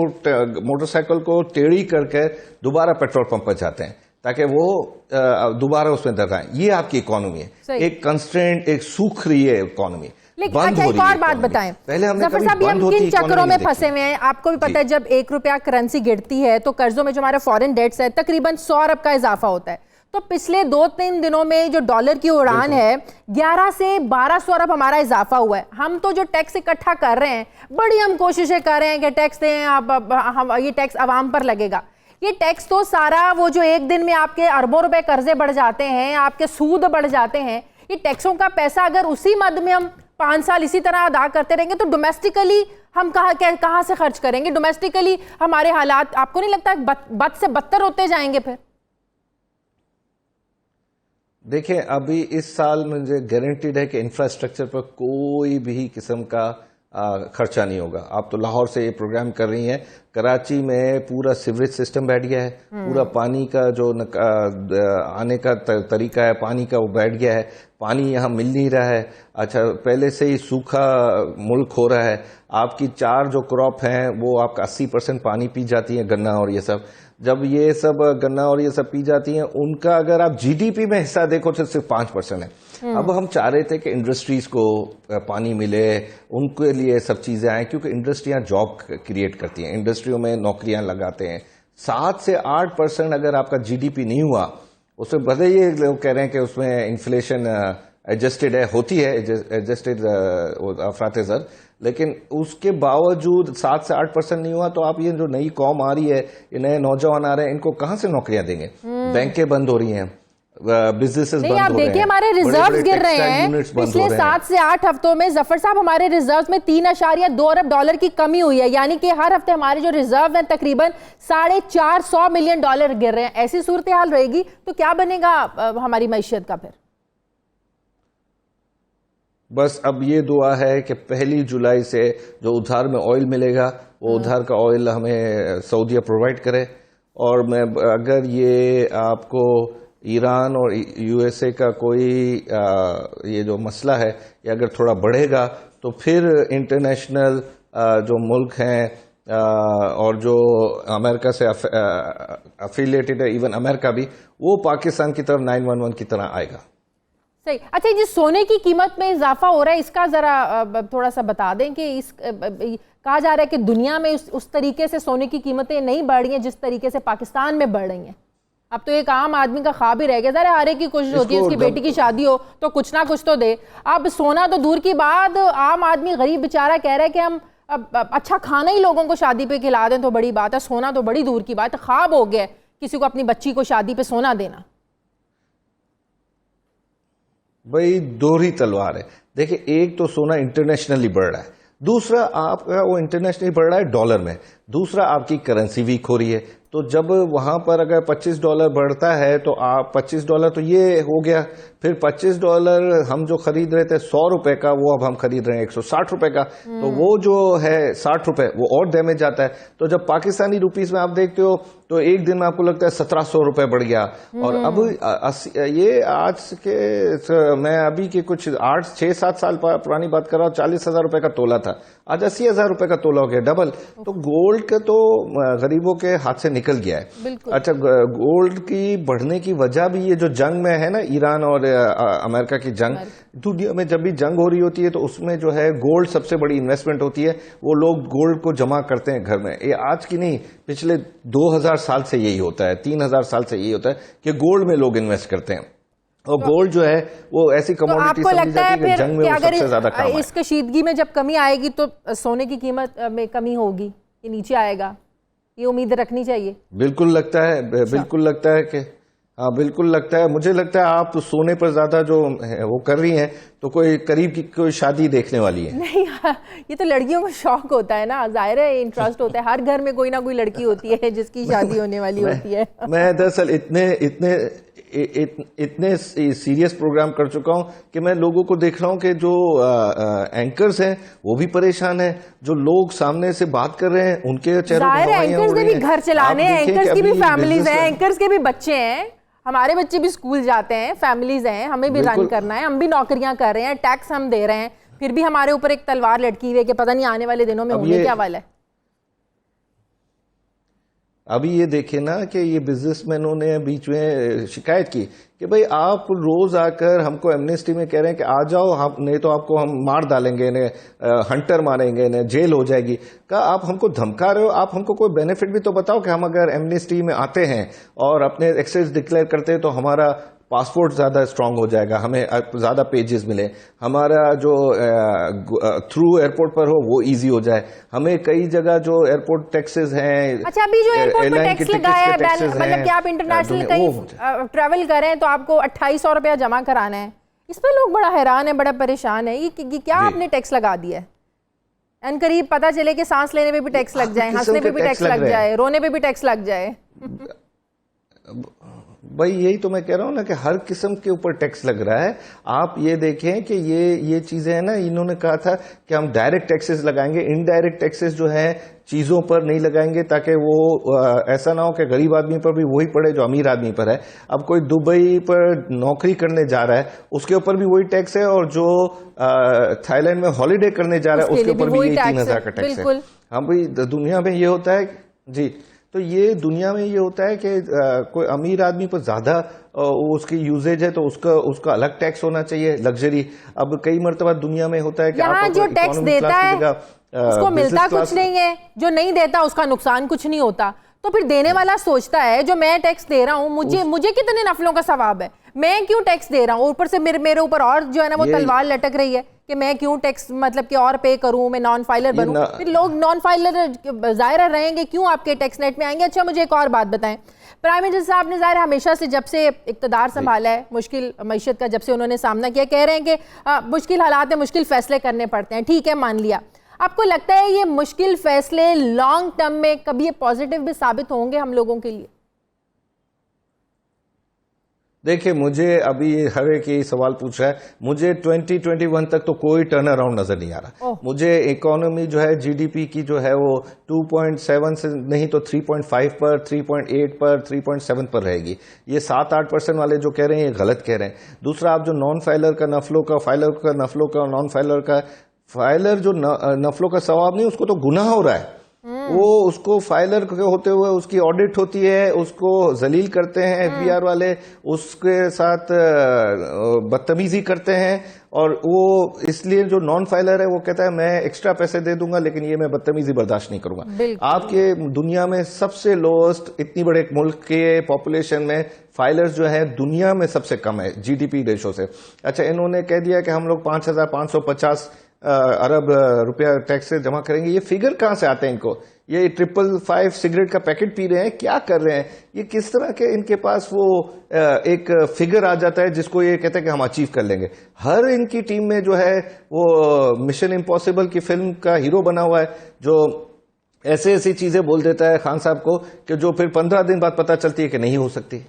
मोटरसाइकिल को टेढ़ी करके दोबारा पेट्रोल पंप पर जाते हैं ताकि वो दोबारा उसमें दर्राएं। ये आपकी इकोनॉमी है, एक कंस्ट्रेंट, एक सूख रही है इकोनॉमी। लेकिन अच्छा एक और बात बताएं, पहले हमने जफर साहब हम किन चक्रों में फंसे हुए हैं? आपको भी पता है जब 1 रुपया करेंसी गिरती है तो कर्जों में जो हमारे फॉरेन डेट्स है तकरीबन 100 अरब का इजाफा होता है। तो पिछले 2-3 दिनों में जो डॉलर की उड़ान है 11 से 1200 अरब हमारा इजाफा हुआ है। हम तो जो टैक्स इकट्ठा कर रहे हैं, बड़ी हम कोशिशें कर रहे हैं कि टैक्स दें, हम ये टैक्स आवाम पर लगेगा। ये टैक्स तो सारा वो जो एक दिन में आपके अरबों रुपए कर्जे बढ़ जाते हैं, आपके सूद बढ़ जाते हैं, ये टैक्सों का पैसा अगर उसी मद में हम 5 साल इसी तरह अदा करते रहेंगे तो डोमेस्टिकली हम कहाँ से खर्च करेंगे? डोमेस्टिकली हमारे हालात आपको नहीं लगता बद से बदतर होते जाएंगे फिर? देखिए, अभी इस साल मुझे गारंटीड है कि इंफ्रास्ट्रक्चर पर कोई भी किस्म का खर्चा नहीं होगा। आप तो लाहौर से ये प्रोग्राम कर रही हैं, कराची में पूरा सीवरेज सिस्टम बैठ गया है, पूरा पानी का जो आने का तरीका है पानी का वो बैठ गया है, पानी यहाँ मिल नहीं रहा है। अच्छा, पहले से ही सूखा मुल्क हो रहा है, आपकी 4 जो क्रॉप हैं वो आपका 80% पानी पी जाती है, गन्ना और ये सब। जब ये सब गन्ना और ये सब पी जाती हैं, उनका अगर आप जीडीपी में हिस्सा देखो तो सिर्फ 5% है। अब हम चाह रहे थे कि इंडस्ट्रीज को पानी मिले, उनके लिए सब चीजें आए, क्योंकि इंडस्ट्रियां जॉब क्रिएट करती हैं, इंडस्ट्रियों में नौकरियां लगाते हैं। 7 से 8% अगर आपका जीडीपी नहीं हुआ, उसमें भले ये लोग कह रहे हैं कि उसमें इन्फ्लेशन एडजस्टेड है, होती है एडजस्टेड अफराते ज़र, लेकिन उसके बावजूद 7 से 8% नहीं हुआ तो आप ये जो नई कौम आ रही है, ये नए नौजवान आ रहे हैं, इनको कहां से नौकरियां देंगे? बैंकें बंद हो रही हैं, बिजनेसेस बंद हो रहे हैं। देखिए हमारे रिजर्व्स गिर रहे हैं पिछले 7 से 8 हफ्तों में। जफर साहब, हमारे रिजर्व्स में 3.2 अरब डॉलर की कमी हुई है, यानी कि हर हफ्ते हमारे जो रिजर्व हैं तकरीबन 450 मिलियन डॉलर गिर रहे हैं। ऐसी सूरत हाल रहेगी तो क्या बनेगा हमारी मैशियत का फिर? बस अब ये दुआ है कि 1 जुलाई से जो उधार में ऑयल मिलेगा वो उधार का ऑयल हमें सऊदीया प्रोवाइड करे। और मैं अगर ये आपको ईरान और यूएसए का कोई ये जो मसला है ये अगर थोड़ा बढ़ेगा तो फिर इंटरनेशनल जो मुल्क हैं और जो अमेरिका से अफिलिएटेड है, इवन अमेरिका भी, वो पाकिस्तान की तरफ 911 की तरह आएगा। सही। अच्छा, जिस सोने की कीमत में इजाफा हो रहा है इसका जरा थोड़ा सा बता दें कि इस कहा जा रहा है कि दुनिया में उस तरीके से सोने की कीमतें नहीं बढ़ रही हैं जिस तरीके से पाकिस्तान में बढ़ रही हैं। अब तो एक आम आदमी का ख्वाब ही रह गया, जरा हर एक की कोशिश होती है उसकी बेटी की शादी हो तो कुछ ना कुछ तो दे। अब सोना तो दूर की बात, आम आदमी गरीब बेचारा कह रहा है कि हम अच्छा खाना ही लोगों को शादी पे खिला दें तो बड़ी बात है, सोना तो बड़ी दूर की बात है। ख्वाब हो गया किसी को अपनी बच्ची को शादी पे सोना देना। भाई दोहरी तलवार है। देखिए, एक तो सोना इंटरनेशनली बढ़ रहा है, दूसरा आपका वो इंटरनेशनली बढ़ रहा है डॉलर में, दूसरा आपकी करेंसी वीक हो रही है। तो जब वहां पर अगर $25 बढ़ता है तो आप $25 तो ये हो गया, फिर $25 हम जो खरीद रहे थे ₹100 का वो अब हम खरीद रहे हैं ₹160 का, तो वो जो है ₹60 वो और डैमेज जाता है। तो जब पाकिस्तानी रुपीस में आप देखते हो तो एक दिन में आपको लगता है ₹1700 बढ़ गया। और अब ये आज के मैं अभी के कुछ 6-7 साल पुरानी बात कर रहा हूँ, ₹40,000 का तोला था, आज ₹80,000 का तोला हो गया, डबल। तो गोल्ड का तो गरीबों के हाथ से निकल गया है। अच्छा, गोल्ड की बढ़ने की वजह भी ये जो जंग में है ना, ईरान और अमेरिका की जंग, दुनिया में जब भी जंग हो रही होती है तो उसमें जो है गोल्ड सबसे बड़ी इन्वेस्टमेंट होती है, वो लोग गोल्ड को जमा करते हैं घर में। ये आज की नहीं, पिछले 2000 साल से यही होता है, 3000 साल से यही होता है कि गोल्ड में लोग इन्वेस्ट करते हैं। और गोल्ड जो है वो ऐसी कमोडिटी समझी जाती है कि जंग में वो सबसे ज्यादा काम है। इस कशीदगी में जब कमी आएगी तो सोने की कीमत में कमी होगी, ये नीचे आएगा, ये उम्मीद रखनी चाहिए। बिल्कुल लगता है, बिल्कुल लगता है कि हाँ, बिल्कुल लगता है। मुझे लगता है आप सोने पर ज्यादा जो वो कर रही हैं तो कोई करीब की कोई शादी देखने वाली है। नहीं, ये तो लड़कियों को शौक होता है ना, जाहिर है इंटरेस्ट होता है, हर घर में कोई ना कोई लड़की होती है जिसकी शादी होने वाली होती है। मैं दरअसल इतने सीरियस प्रोग्राम कर चुका हूं कि मैं लोगों को देख रहा हूं कि जो एंकर्स हैं वो भी परेशान हैं, जो लोग सामने से बात कर रहे हैं उनके चेहरों पर हवाइयां एंकर्स उड़ के रही भी हैं। घर चलाने हैं, एंकर्स की भी फैमिलीज हैं, है। एंकर्स के भी बच्चे हैं, हमारे बच्चे भी स्कूल जाते हैं, फैमिलीज हैं, हमें भी रन करना है, हम भी नौकरियां कर रहे हैं, टैक्स हम दे रहे हैं, फिर भी हमारे ऊपर एक तलवार लटकी हुई है कि पता नहीं आने वाले दिनों में होने क्या वाला है। अभी ये देखे ना कि ये बिजनेसमैनों ने बीच में शिकायत की कि भाई आप रोज आकर हमको एमनेस्टी में कह रहे हैं कि आ जाओ, हम नहीं तो आपको हम मार डालेंगे, इन्हें हंटर मारेंगे, इन्हें जेल हो जाएगी। क्या आप हमको धमका रहे हो? आप हमको कोई बेनिफिट भी तो बताओ कि हम अगर एमनेस्टी में आते हैं और अपने एक्सेस डिक्लेयर करते हैं तो हमारा पासपोर्ट ज्यादा स्ट्रांग हो जाएगा, हमें ज्यादा पेजेस मिले, हमारा जो थ्रू एयरपोर्ट पर हो वो इजी हो जाए, हमें कई जगह जो एयरपोर्ट टैक्सेस हैं। अच्छा, अभी जो एयरपोर्ट पर टैक्स लगाया है, मतलब कि आप इंटरनेशनल कहीं ट्रैवल कर रहे हैं तो आपको 2800 रुपया जमा कराना है, इस पर लोग बड़ा हैरान है, बड़ा परेशान है। ये क्या आपने टैक्स लगा दिया है? एन करीब पता चले कि सांस लेने पे भी टैक्स लग जाए, हंसने पे भी टैक्स लग जाए, रोने पे भी टैक्स लग जाए। भाई यही तो मैं कह रहा हूं ना कि हर किस्म के ऊपर टैक्स लग रहा है। आप ये देखें कि ये चीजें हैं ना, इन्होंने कहा था कि हम डायरेक्ट टैक्सेस लगाएंगे, इनडायरेक्ट टैक्सेस जो है चीजों पर नहीं लगाएंगे ताकि वो ऐसा ना हो कि गरीब आदमी पर भी वही पड़े जो अमीर आदमी पर है। अब कोई दुबई पर नौकरी करने जा रहा है उसके ऊपर भी वही टैक्स है, और जो थाईलैंड में हॉलीडे करने जा रहा है उसके ऊपर भी यही 3000 का टैक्स है। हाँ भाई, दुनिया में ये होता है जी, तो ये दुनिया में ये होता है कि कोई अमीर आदमी पर ज्यादा उसकी यूजेज है तो उसका अलग टैक्स होना चाहिए, लग्जरी। अब कई मरतबा दुनिया में होता है कि यहाँ जो टैक्स देता है उसको मिलता कुछ नहीं है, जो नहीं देता उसका नुकसान कुछ नहीं होता। तो फिर देने वाला सोचता है जो मैं टैक्स दे रहा हूँ, मुझे कितने नफलों का सवाब है, मैं क्यों टैक्स दे रहा हूँ, ऊपर से मेरे ऊपर और जो है ना वो तलवार लटक रही है कि मैं क्यों टैक्स मतलब कि और पे करूं, मैं नॉन फाइलर बनूं। फिर लोग नॉन फाइलर जाहिर रहेंगे, क्यों आपके टैक्स नेट में आएंगे। अच्छा, मुझे एक और बात बताएं, प्राइम मिनिस्टर साहब ने जाहिर हमेशा से जब से इक्तदार संभाला है, मुश्किल मईशत का जब से उन्होंने सामना किया, कह रहे हैं कि मुश्किल हालात में मुश्किल फैसले करने पड़ते हैं, ठीक है मान लिया। आपको लगता है ये मुश्किल फैसले लॉन्ग टर्म में कभी ये पॉजिटिव भी साबित होंगे हम लोगों के लिए? देखिए, मुझे अभी हर एक ये सवाल पूछ रहा है, मुझे 2021 तक तो कोई टर्न अराउंड नजर नहीं आ रहा। मुझे इकोनॉमी जो है, जीडीपी की जो है वो 2.7 से नहीं तो 3.5 पर, 3.8 पर, 3.7 पर रहेगी। ये 7-8% वाले जो कह रहे हैं ये गलत कह रहे हैं। दूसरा, आप जो नॉन फाइलर का नफलों का, फाइलर का नफलों का, नॉन फाइलर का, फाइलर जो नफलों का सवाब नहीं, उसको तो गुनाह हो रहा है। वो उसको फाइलर के होते हुए उसकी ऑडिट होती है, उसको जलील करते हैं एफबीआर वाले, उसके साथ बदतमीजी करते हैं। और वो इसलिए जो नॉन फाइलर है वो कहता है मैं एक्स्ट्रा पैसे दे दूंगा लेकिन ये मैं बदतमीजी बर्दाश्त नहीं करूंगा। आपके दुनिया में सबसे लोएस्ट, इतनी बड़े मुल्क के पॉपुलेशन में फाइलर्स जो है दुनिया में सबसे कम है जीडीपी रेशो से। अच्छा, इन्होंने कह दिया कि हम लोग 5,550 अरब रुपया टैक्स से जमा करेंगे। ये फिगर कहां से आते हैं इनको? ये 555 सिगरेट का पैकेट पी रहे हैं, क्या कर रहे हैं? ये किस तरह के इनके पास वो एक फिगर आ जाता है जिसको ये कहते हैं कि हम अचीव कर लेंगे। हर इनकी टीम में जो है वो मिशन इम्पॉसिबल की फिल्म का हीरो बना हुआ है, जो ऐसे ऐसी चीजें बोल देता है खान साहब को कि जो फिर 15 दिन बाद पता चलती है कि नहीं हो सकती।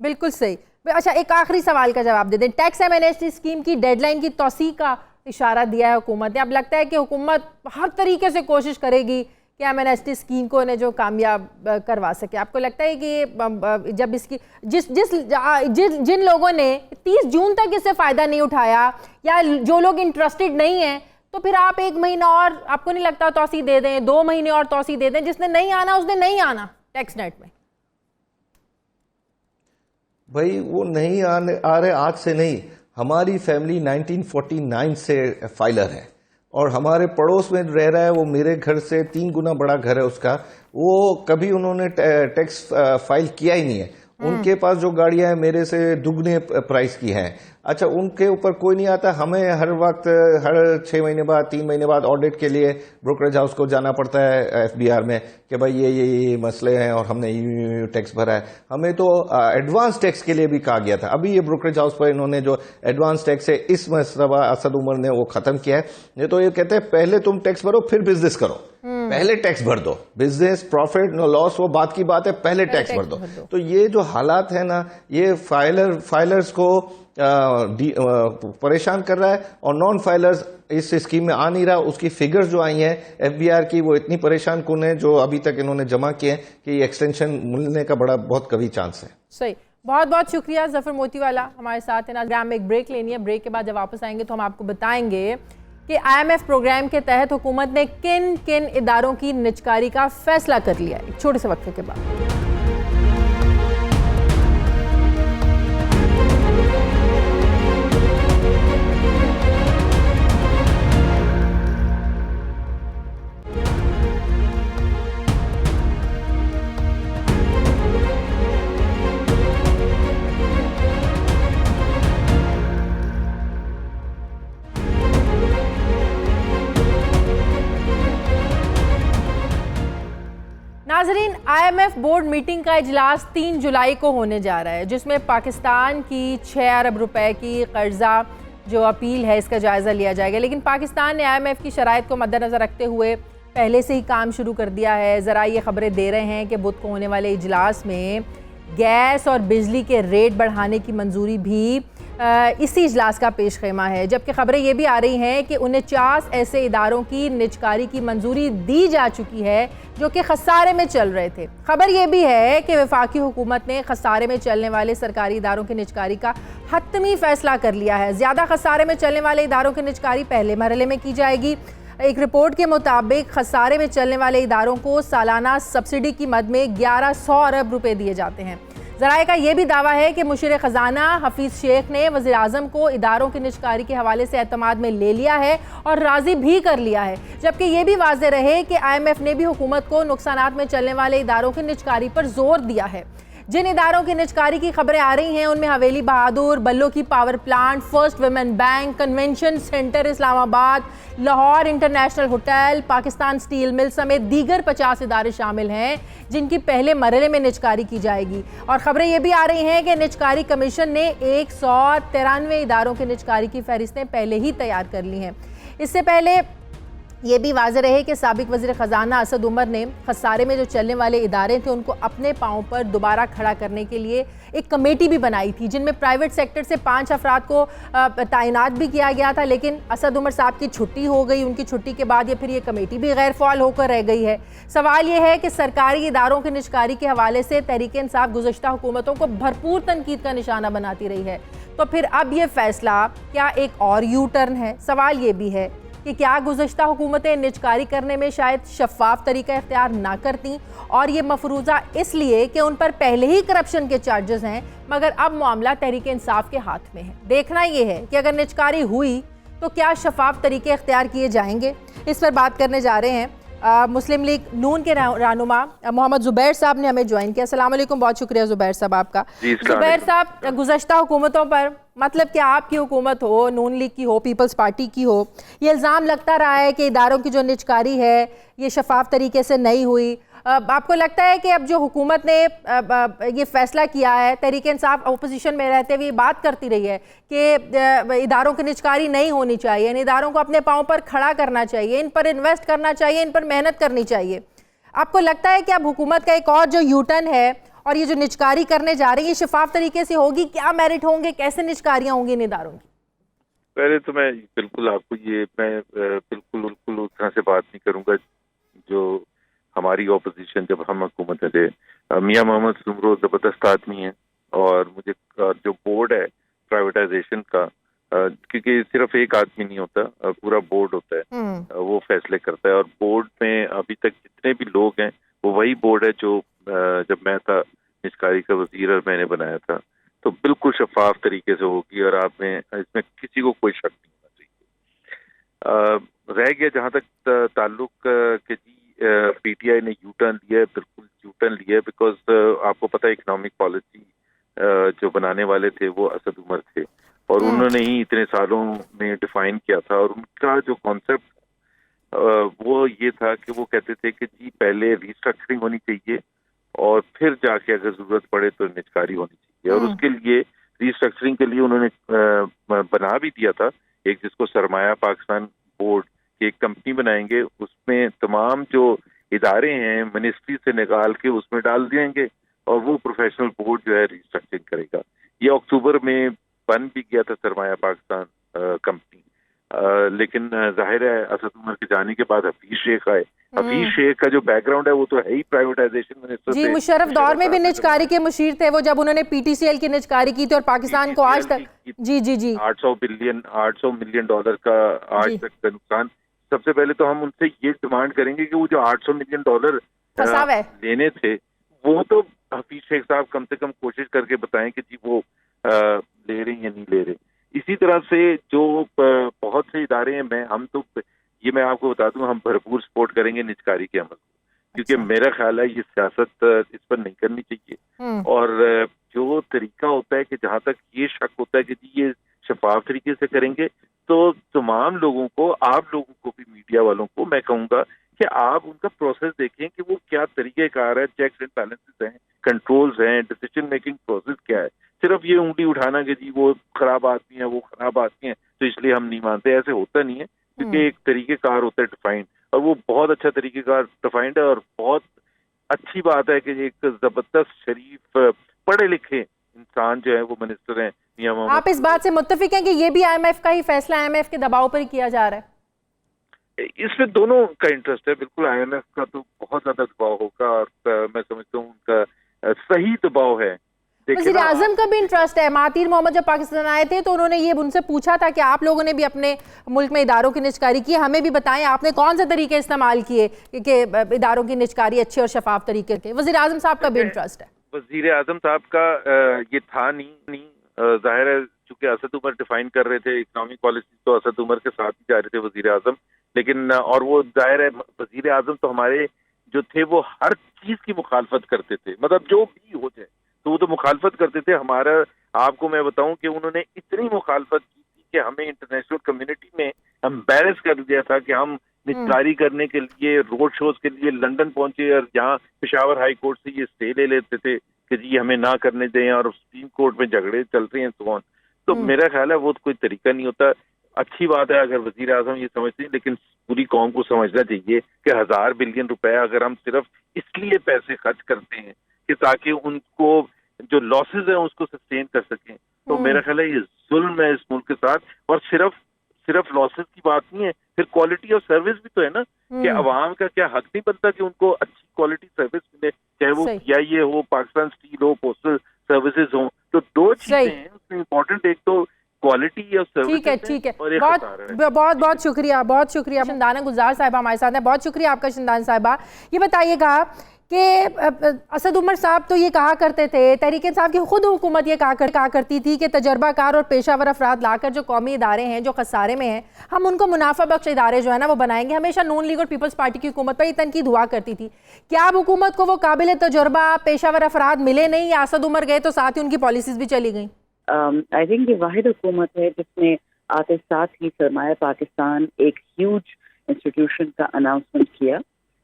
बिल्कुल सही। अच्छा, एक आखिरी सवाल का जवाब दे दें। टैक्स एमनेस्टी स्कीम की डेडलाइन की तौसी का इशारा दिया है हुकूमत ने। अब लगता है कि हुकूमत हर तरीके से कोशिश करेगी कि एमनेस्टी स्कीम को इन्हें जो कामयाब करवा सके। आपको लगता है कि जब इसकी जिन लोगों ने 30 जून तक इससे फ़ायदा नहीं उठाया या जो लोग इंटरेस्टेड नहीं हैं, तो फिर आप 1 महीना और, आपको नहीं लगता, तौसी दे दें, 2 महीने और तौसी दे दें? जिसने नहीं आना उसने नहीं आना टैक्स नेट में। भाई वो नहीं आ रहे आज से नहीं। हमारी फैमिली 1949 से फाइलर है और हमारे पड़ोस में रह रहा है, वो मेरे घर से 3 गुना बड़ा घर है उसका। वो कभी उन्होंने टैक्स फाइल किया ही नहीं है। उनके पास जो गाड़ियां हैं मेरे से दुगने प्राइस की हैं। अच्छा, उनके ऊपर कोई नहीं आता। हमें हर वक्त, हर 6 महीने बाद, 3 महीने बाद ऑडिट के लिए ब्रोकरेज हाउस को जाना पड़ता है एफबीआर में कि भाई ये मसले हैं और हमने ये टैक्स भरा है। हमें तो एडवांस टैक्स के लिए भी कहा गया था। अभी ये ब्रोकरेज हाउस पर इन्होंने जो एडवांस टैक्स है इस मसला असद उमर ने वो खत्म किया है। ये तो ये कहते हैं पहले तुम टैक्स भरो फिर बिजनेस करो, पहले टैक्स भर दो। बिजनेस प्रॉफिट नो लॉस वो बात की बात है, पहले टैक्स भर दो। तो ये जो हालात है ना, ये फाइलर्स को परेशान कर रहा है और नॉन फाइलर्स इस स्कीम में आ नहीं रहा। उसकी फिगर्स जो आई हैं एफबीआर की वो इतनी परेशान कुन है जो अभी तक इन्होंने जमा किए हैं कि एक्सटेंशन मिलने का बहुत कभी चांस है। सही, बहुत बहुत शुक्रिया जफर मोतीवाला हमारे साथ है ना। में एक ब्रेक लेनी है, ब्रेक के बाद जब वापस आएंगे तो हम आपको बताएंगे कि IMF प्रोग्राम के तहत हुकूमत ने किन किन इदारों की निजकारी का फैसला कर लिया है। एक छोटे से वक्फे के बाद। नाजरीन, IMF बोर्ड मीटिंग का इजलास 3 जुलाई को होने जा रहा है, जिसमें पाकिस्तान की 6 अरब रुपए की कर्जा जो अपील है इसका जायज़ा लिया जाएगा। लेकिन पाकिस्तान ने IMF की शराइत को मद्देनज़र रखते हुए पहले से ही काम शुरू कर दिया है। ज़रा ये खबरें दे रहे हैं कि बुध को होने वाले इजलास में गैस और बिजली के रेट बढ़ाने की मंजूरी भी इसी इजलास का पेश खेमा है। जबकि खबरें ये भी आ रही हैं कि 49 ऐसे इदारों की निजकारी की मंजूरी दी जा चुकी है जो कि खसारे में चल रहे थे। खबर ये भी है कि वफाकी हुकूमत ने खसारे में चलने वाले सरकारी इदारों की निजकारी का हतमी फैसला कर लिया है। ज़्यादा खसारे में चलने वाले इदारों की निजकारी पहले मरहले में की जाएगी। एक रिपोर्ट के मुताबिक खसारे में चलने वाले इदारों को सालाना सब्सिडी की मद में 1100 अरब रुपए दिए जाते हैं। ज़राए का यह भी दावा है कि मुशीर ख़जाना हफीज़ शेख ने वज़ीर आज़म को इदारों की निजकारी के हवाले से एतमाद में ले लिया है और राज़ी भी कर लिया है। जबकि ये भी वाज़ेह रहे कि IMF ने भी हुकूमत को नुकसानात में चलने वाले इदारों की निजकारी पर जोर दिया है। जिन इदारों की निजकारी की खबरें आ रही हैं उनमें हवेली बहादुर, बल्लो की power plant, first women bank, convention centre Islamabad, Lahore international hotel, Pakistan steel mill समेत दीगर 50 इदारे शामिल हैं जिनकी पहले मरहले में निजकारी की जाएगी। और खबरें ये भी आ रही हैं कि निजकारी कमीशन ने 193 इदारों की निजकारी की फहरिस्तें पहले ही तैयार कर ली हैं। इससे पहले ये भी वाज़ेह रहे कि साबिक वज़ीर ख़जाना असद उमर ने खसारे में जो चलने वाले इदारे थे उनको अपने पाँव पर दोबारा खड़ा करने के लिए एक कमेटी भी बनाई थी, जिनमें प्राइवेट सेक्टर से 5 अफराद को तैनात भी किया गया था। लेकिन असद उमर साहब की छुट्टी हो गई, उनकी छुट्टी के बाद फिर ये कमेटी भी गैर फ़ाल होकर रह गई है। सवाल ये है कि सरकारी इदारों की निजकारी के हवाले से तहरीक इंसाफ गुज़श्ता हुकूमतों को भरपूर तनकीद का निशाना बनाती रही है, तो फिर अब ये फैसला क्या एक और यू टर्न है? सवाल ये भी है कि क्या गुज़श्ता हुकूमतें निजकारी करने में शायद शफाफ तरीका इख्तियार ना करती, और ये मफरूज़ा इसलिए कि उन पर पहले ही करप्शन के चार्जेस हैं, मगर अब मामला तहरीक इंसाफ के हाथ में है। देखना ये है कि अगर निजकारी हुई तो क्या शफाफ तरीके इख्तियार किए जाएंगे। इस पर बात करने जा रहे हैं मुस्लिम लीग नून के रहनुमा मोहम्मद ज़ुबैर साहब ने हमें ज्वाइन किया। अस्सलाम वालेकुम, बहुत शुक्रिया ज़ुबैर साहब आपका। ज़ुबैर साहब, गुज़श्ता हुकूमतों पर, मतलब कि आपकी हुकूमत हो, नून लीग की हो, पीपल्स पार्टी की हो, ये इल्ज़ाम लगता रहा है कि इदारों की जो निजकारी है ये शफाफ तरीके से नहीं हुई। आपको लगता है कि अब जो हुकूमत ने ये फैसला किया है, तहरीक इंसाफ अपोजिशन में रहते हुए बात करती रही है कि इदारों की निजकारी नहीं होनी चाहिए, इन इदारों को अपने पाँव पर खड़ा करना चाहिए, इन पर इन्वेस्ट करना चाहिए, इन पर मेहनत करनी चाहिए। आपको लगता है कि अब हुकूमत का एक और जो यूटर्न है और ये जो निजकारी करने जा रही है शफाफ तरीके से होगी? क्या मेरिट होंगे, कैसे निजकारियाँ होंगी इन इदारों की? पहले तो मैं बिल्कुल आपको बिल्कुल उस तरह से बात नहीं करूंगा जो हमारी ऑपोजिशन जब हम हुकूमत में थे। मियां मोहम्मद सुमरो जबरदस्त आदमी है, और मुझे जो बोर्ड है प्राइवेटाइजेशन का, क्योंकि सिर्फ एक आदमी नहीं होता, पूरा बोर्ड होता है, वो फैसले करता है। और बोर्ड में अभी तक जितने भी लोग हैं वो वही बोर्ड है जो जब मैं था निजकारी का वजीर और मैंने बनाया था। तो बिल्कुल शफाफ तरीके से होगी और आप में इसमें किसी को कोई शक नहीं होना चाहिए। रह गया जहां तक ताल्लुक के जी पीटीआई ने यू टर्न लिया है, बिल्कुल यू टर्न लिया है, बिकॉज आपको पता है इकोनॉमिक पॉलिसी जो बनाने वाले थे वो असद उमर थे, और उन्होंने ही इतने सालों में डिफाइन किया था। और उनका जो कॉन्सेप्ट वो ये था कि वो कहते थे कि जी पहले रिस्ट्रक्चरिंग होनी चाहिए और फिर जाके अगर जरूरत पड़े तो निजकारी होनी चाहिए। और उसके लिए रिस्ट्रक्चरिंग के लिए उन्होंने बना भी दिया था एक, जिसको सरमाया पाकिस्तान बोर्ड की एक कंपनी बनाएंगे, उसमें तमाम जो इदारे हैं मिनिस्ट्री से निकाल के उसमें डाल देंगे और वो प्रोफेशनल बोर्ड जो है रिस्ट्रक्चरिंग करेगा। ये अक्टूबर में बन भी गया था सरमाया पाकिस्तान कंपनी, लेकिन जाहिर है असद उमर के जाने के बाद हफीज शेख आए। हफीज शेख का जो बैकग्राउंड है वो तो है ही प्राइवेटाइजेशन मिनिस्टर जी, मुशर्रफ दौर में भी निजकारी के मुशीर थे वो, जब उन्होंने पीटीसीएल की निजकारी की थी और पाकिस्तान को आज तक जी 800 मिलियन डॉलर का आज तक का नुकसान। सबसे पहले तो हम उनसे ये डिमांड करेंगे कि वो जो 800 मिलियन डॉलर लेने थे वो तो हफीज शेख साहब कम से कम कोशिश करके बताएं कि जी वो ले रहे हैं या नहीं ले रहे। इसी तरह से जो बहुत से इदारे हैं, मैं आपको बता दूं, हम भरपूर सपोर्ट करेंगे निजकारी के अमल, क्योंकि मेरा ख्याल है ये सियासत इस पर नहीं करनी चाहिए। और जो तरीका होता है कि जहां तक ये शक होता है कि जी ये शफाफ तरीके से करेंगे, तो तमाम लोगों को, आप लोगों को भी, मीडिया वालों को मैं कहूंगा कि आप उनका प्रोसेस देखें कि वो क्या तरीक़ेकार है, चेक्स एंड बैलेंसेस हैं, कंट्रोल्स हैं, डिसीजन मेकिंग प्रोसेस क्या है। सिर्फ ये उंगली उठाना कि जी वो खराब आदमी है, वो खराब आदमी है तो इसलिए हम नहीं मानते, ऐसे होता नहीं है। क्योंकि एक तरीकेकार होता है डिफाइंड, और वो बहुत अच्छा तरीकेकार डिफाइंड है। और बहुत अच्छी बात है कि एक जबरदस्त शरीफ पढ़े लिखे इंसान जो है वो मिनिस्टर हैं मियां मोहम्मद। आप इस बात से मुत्तफिक हैं कि ये भी आईएमएफ का ही फैसला, आईएमएफ के दबाव पर ही किया जा रहा है? इसमें दोनों का इंटरेस्ट है। बिल्कुल आईएमएफ का तो बहुत ज्यादा दबाव होगा, और मैं समझता हूँ उनका सही दबाव है। वज़ीर आज़म का भी इंटरेस्ट है। महातीर मोहम्मद जब पाकिस्तान आए थे तो उन्होंने ये उनसे पूछा था कि आप लोगों ने भी अपने मुल्क में इदारों की निजकारी की, हमें भी बताएं आपने कौन से तरीके इस्तेमाल किए कि इदारों की निजकारी अच्छे और शफाफ तरीके के। वज़ीर आज़म साहब का भी इंटरेस्ट है। वज़ीर आज़म साहब का ये था नहीं, जाहिर है चूंकि असद उमर डिफाइन कर रहे थे इकोनॉमिक पॉलिसी, तो असद उमर के साथ ही जा रहे थे वज़ीर आज़म। लेकिन और वो जाहिर है वज़ीर आज़म तो हमारे जो थे वो हर चीज की मुखालफत करते थे, मतलब जो भी हो जाए तो वो तो मुखालफत करते थे। हमारा, आपको मैं बताऊं कि उन्होंने इतनी मुखालफत की थी कि हमें इंटरनेशनल कम्युनिटी में एम्बैरस कर दिया था कि हम निजकारी करने के लिए रोड शोज के लिए लंदन पहुंचे, और यहाँ पेशावर हाई कोर्ट से ये स्टे ले लेते थे कि जी हमें ना करने दें, और सुप्रीम कोर्ट में झगड़े चल रहे हैं तो मेरा ख्याल है वो तो कोई तरीका नहीं होता। अच्छी बात है अगर वजीर आजम ये समझते हैं, लेकिन पूरी कौम को समझना चाहिए कि 1000 बिलियन रुपए अगर हम सिर्फ इसलिए पैसे खर्च करते हैं कि ताकि उनको जो लॉसेज है उसको सस्टेन कर सकें, तो मेरा ख्याल है ये जुल्म है इस मुल्क के साथ। और सिर्फ लॉसेज की बात नहीं है, फिर क्वालिटी ऑफ सर्विस भी तो है ना, कि अवाम का क्या हक नहीं बनता कि उनको अच्छी क्वालिटी सर्विस मिले, चाहे वो PIA हो, पाकिस्तान स्टील हो, पोस्टल सर्विसेज हो। तो दो चीजें हैं उसमें इम्पोर्टेंट, एक तो क्वालिटी ऑफ सर्विस। ठीक है बहुत शुक्रिया शंदाना गुलजार साहिबा हमारे साथ हैं। बहुत शुक्रिया आपका शंदान साहिबा। ये बताइएगा कि असद उमर साहब तो ये कहा करते थे, तहरीक इंसाफ की खुद हुकूमत ये कहा करती थी कि तजर्बाकार और पेशावर अफराद लाकर जो कौमी इदारे हैं जो खसारे में हैं, हम उनको मुनाफा बख्श इदारे जो है ना वो बनाएंगे। हमेशा नून लीग और पीपल्स पार्टी की हुकूमत पर ये तनकीद हुआ करती थी। क्या अब हुकूमत को वो काबिल तजर्बा पेशावर अफराद मिले नहीं, या असद उमर गए तो साथ ही उनकी पॉलिसीज भी चली गई? आई थिंक ये वाहिद हुकूमत है जिसने आते साथ ही सरमाया पाकिस्तान एक ह्यूज इंस्टीट्यूशन का अनाउंसमेंट किया,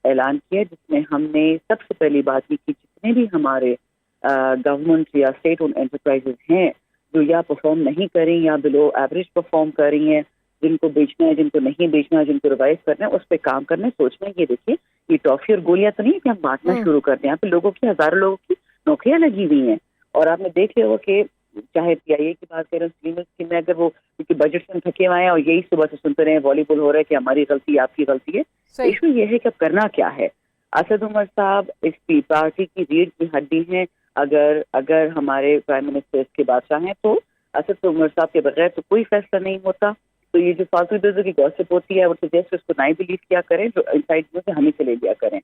ऐलान किया, जिसमें हमने सबसे पहली बात की कि जितने भी हमारे गवर्नमेंट या स्टेट ओन एंटरप्राइजेज हैं जो या परफॉर्म नहीं करें या बिलो एवरेज परफॉर्म कर रही हैं, जिनको बेचना है, जिनको नहीं बेचना है, जिनको रिवाइज करना है, उस पर काम करना, सोचना है। ये देखिए, ये टॉफी और गोलियां तो नहीं है कि हम बांटना शुरू करते हैं। यहाँ पे लोगों की, हजारों लोगों की नौकरियां लगी हुई हैं। और आपने देख लिया होगा कि चाहे PIA की बात करें, स्कीम में अगर वो क्योंकि बजट से थके हुए हैं और यही सुबह से सुनते रहे वॉलीबॉल हो रहा है कि हमारी गलती है, आपकी गलती है। इशू ये है कि अब करना क्या है। असद उमर साहब इस पार्टी की रीढ़ की हड्डी हैं। अगर हमारे प्राइम मिनिस्टर इसके बादशाह हैं तो असद उमर साहब के बगैर तो कोई फैसला नहीं होता। तो ये जो फालतू इधर की गॉसिप होती है वो सजेस्ट उसको नहीं बिलीव किया करें, जो इनसाइड से हमें से ले लिया करें।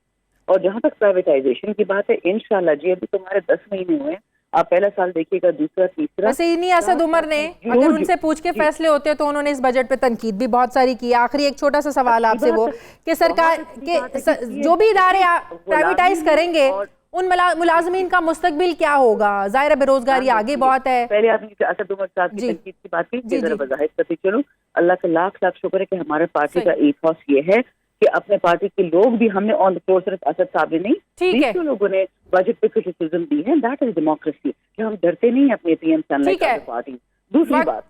और जहाँ तक प्राइवेटाइजेशन की बात है, इंशाल्लाह जी अभी तुम्हारे 10 महीने हुए हैं, आप पहला साल देखिएगा, दूसरा, तीसरा। वैसे इन्हीं असद उमर ने अगर उनसे पूछ के फैसले होते तो उन्होंने इस बजट पे तनकीद भी बहुत सारी की। आखिरी एक छोटा सा सवाल आपसे वो कि सरकार के जो भी इदारे प्राइवेटाइज करेंगे उन मुलाजमीन का मुस्तकबिल क्या होगा? जाहिर है बेरोजगारी आगे बहुत है। पहले आपने असद उमर साहब की तनकीद की बात की, वजाहिद करती चलो। अल्लाह का लाख लाख शुक्र है कि हमारे पार्टी का ईथॉस ये है कि अपने पार्टी के लोग भी, हमने ऑन द फ्लोर सिर्फ असद साहब ने नहीं, ठीक है, लोगों ने बजट पे क्रिटिसिज्म दी है। दैट इज डेमोक्रेसी कि हम डरते नहीं अपने PM पार्टी। दूसरी बात,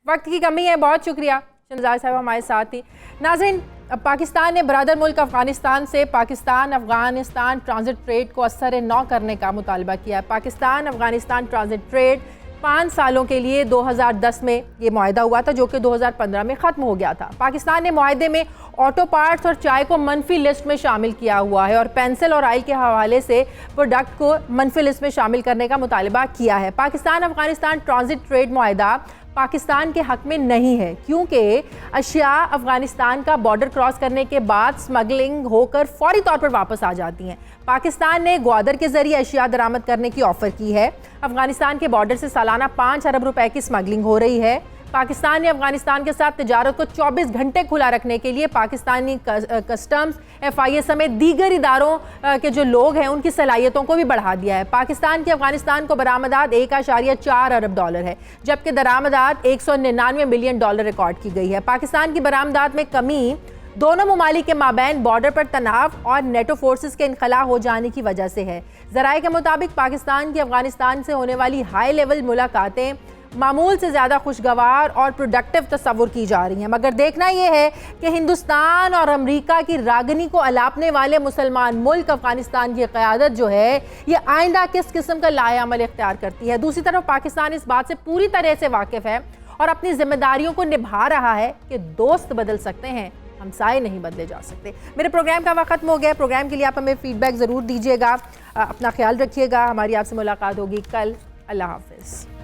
वक्त की कमी है। बहुत शुक्रिया शहजाद साहब हमारे साथ ही। नाज़रीन, पाकिस्तान ने ब्रदर मुल्क अफगानिस्तान से पाकिस्तान अफगानिस्तान ट्रांजिट ट्रेड को असर नौ करने का मुतालबा किया है। पाकिस्तान अफगानिस्तान ट्रांजिट ट्रेड 5 सालों के लिए 2010 में ये मुआहदा हुआ था, जो कि 2015 में ख़त्म हो गया था। पाकिस्तान ने मुआहदे में ऑटो पार्ट्स और चाय को मनफी लिस्ट में शामिल किया हुआ है और पेंसिल और आयल के हवाले से प्रोडक्ट को मनफी लिस्ट में शामिल करने का मुतालबा किया है। पाकिस्तान अफगानिस्तान ट्रांजिट ट्रेड मुआहदा पाकिस्तान के हक में नहीं है, क्योंकि अशिया अफगानिस्तान का बॉर्डर क्रॉस करने के बाद स्मगलिंग होकर फौरी तौर पर वापस आ जाती हैं। पाकिस्तान ने ग्वादर के जरिए अशिया दरामद करने की ऑफर की है। अफगानिस्तान के बॉर्डर से सालाना 5 अरब रुपए की स्मगलिंग हो रही है। पाकिस्तान ने अफगानिस्तान के साथ तिजारत को 24 घंटे खुला रखने के लिए पाकिस्तानी कस्टम्स, FIA समेत दीगर इदारों के जो लोग हैं उनकी सलाहियतों को भी बढ़ा दिया है। पाकिस्तान की अफगानिस्तान को बरामदात 1.4 अरब डॉलर है, जबकि दरामदात 199 मिलियन डॉलर रिकॉर्ड की गई है। पाकिस्तान की बरामदात में कमी दोनों ममालिक के माबैन बॉर्डर पर तनाव और नेटो फोर्सेस के इनखला हो जाने की वजह से है। ज़राए के मुताबिक पाकिस्तान की अफगानिस्तान से होने वाली हाई लेवल मुलाकातें मामूल से ज़्यादा खुशगवार और प्रोडक्टिव तस्वुर की जा रही हैं, मगर देखना यह है कि हिंदुस्तान और अमेरिका की रागनी को अलापने वाले मुसलमान मुल्क अफगानिस्तान की क़यादत जो है ये आइंदा किस किस्म का लाएअमल इख्तियार करती है। दूसरी तरफ पाकिस्तान इस बात से पूरी तरह से वाकिफ़ है और अपनी जिम्मेदारियों को निभा रहा है कि दोस्त बदल सकते हैं, हमसाए नहीं बदले जा सकते। मेरे प्रोग्राम का वक्त खत्म हो गया। प्रोग्राम के लिए आप हमें फीडबैक ज़रूर दीजिएगा। अपना ख्याल रखिएगा। हमारी आपसे मुलाकात होगी कल। अल्लाह हाफ़िज़।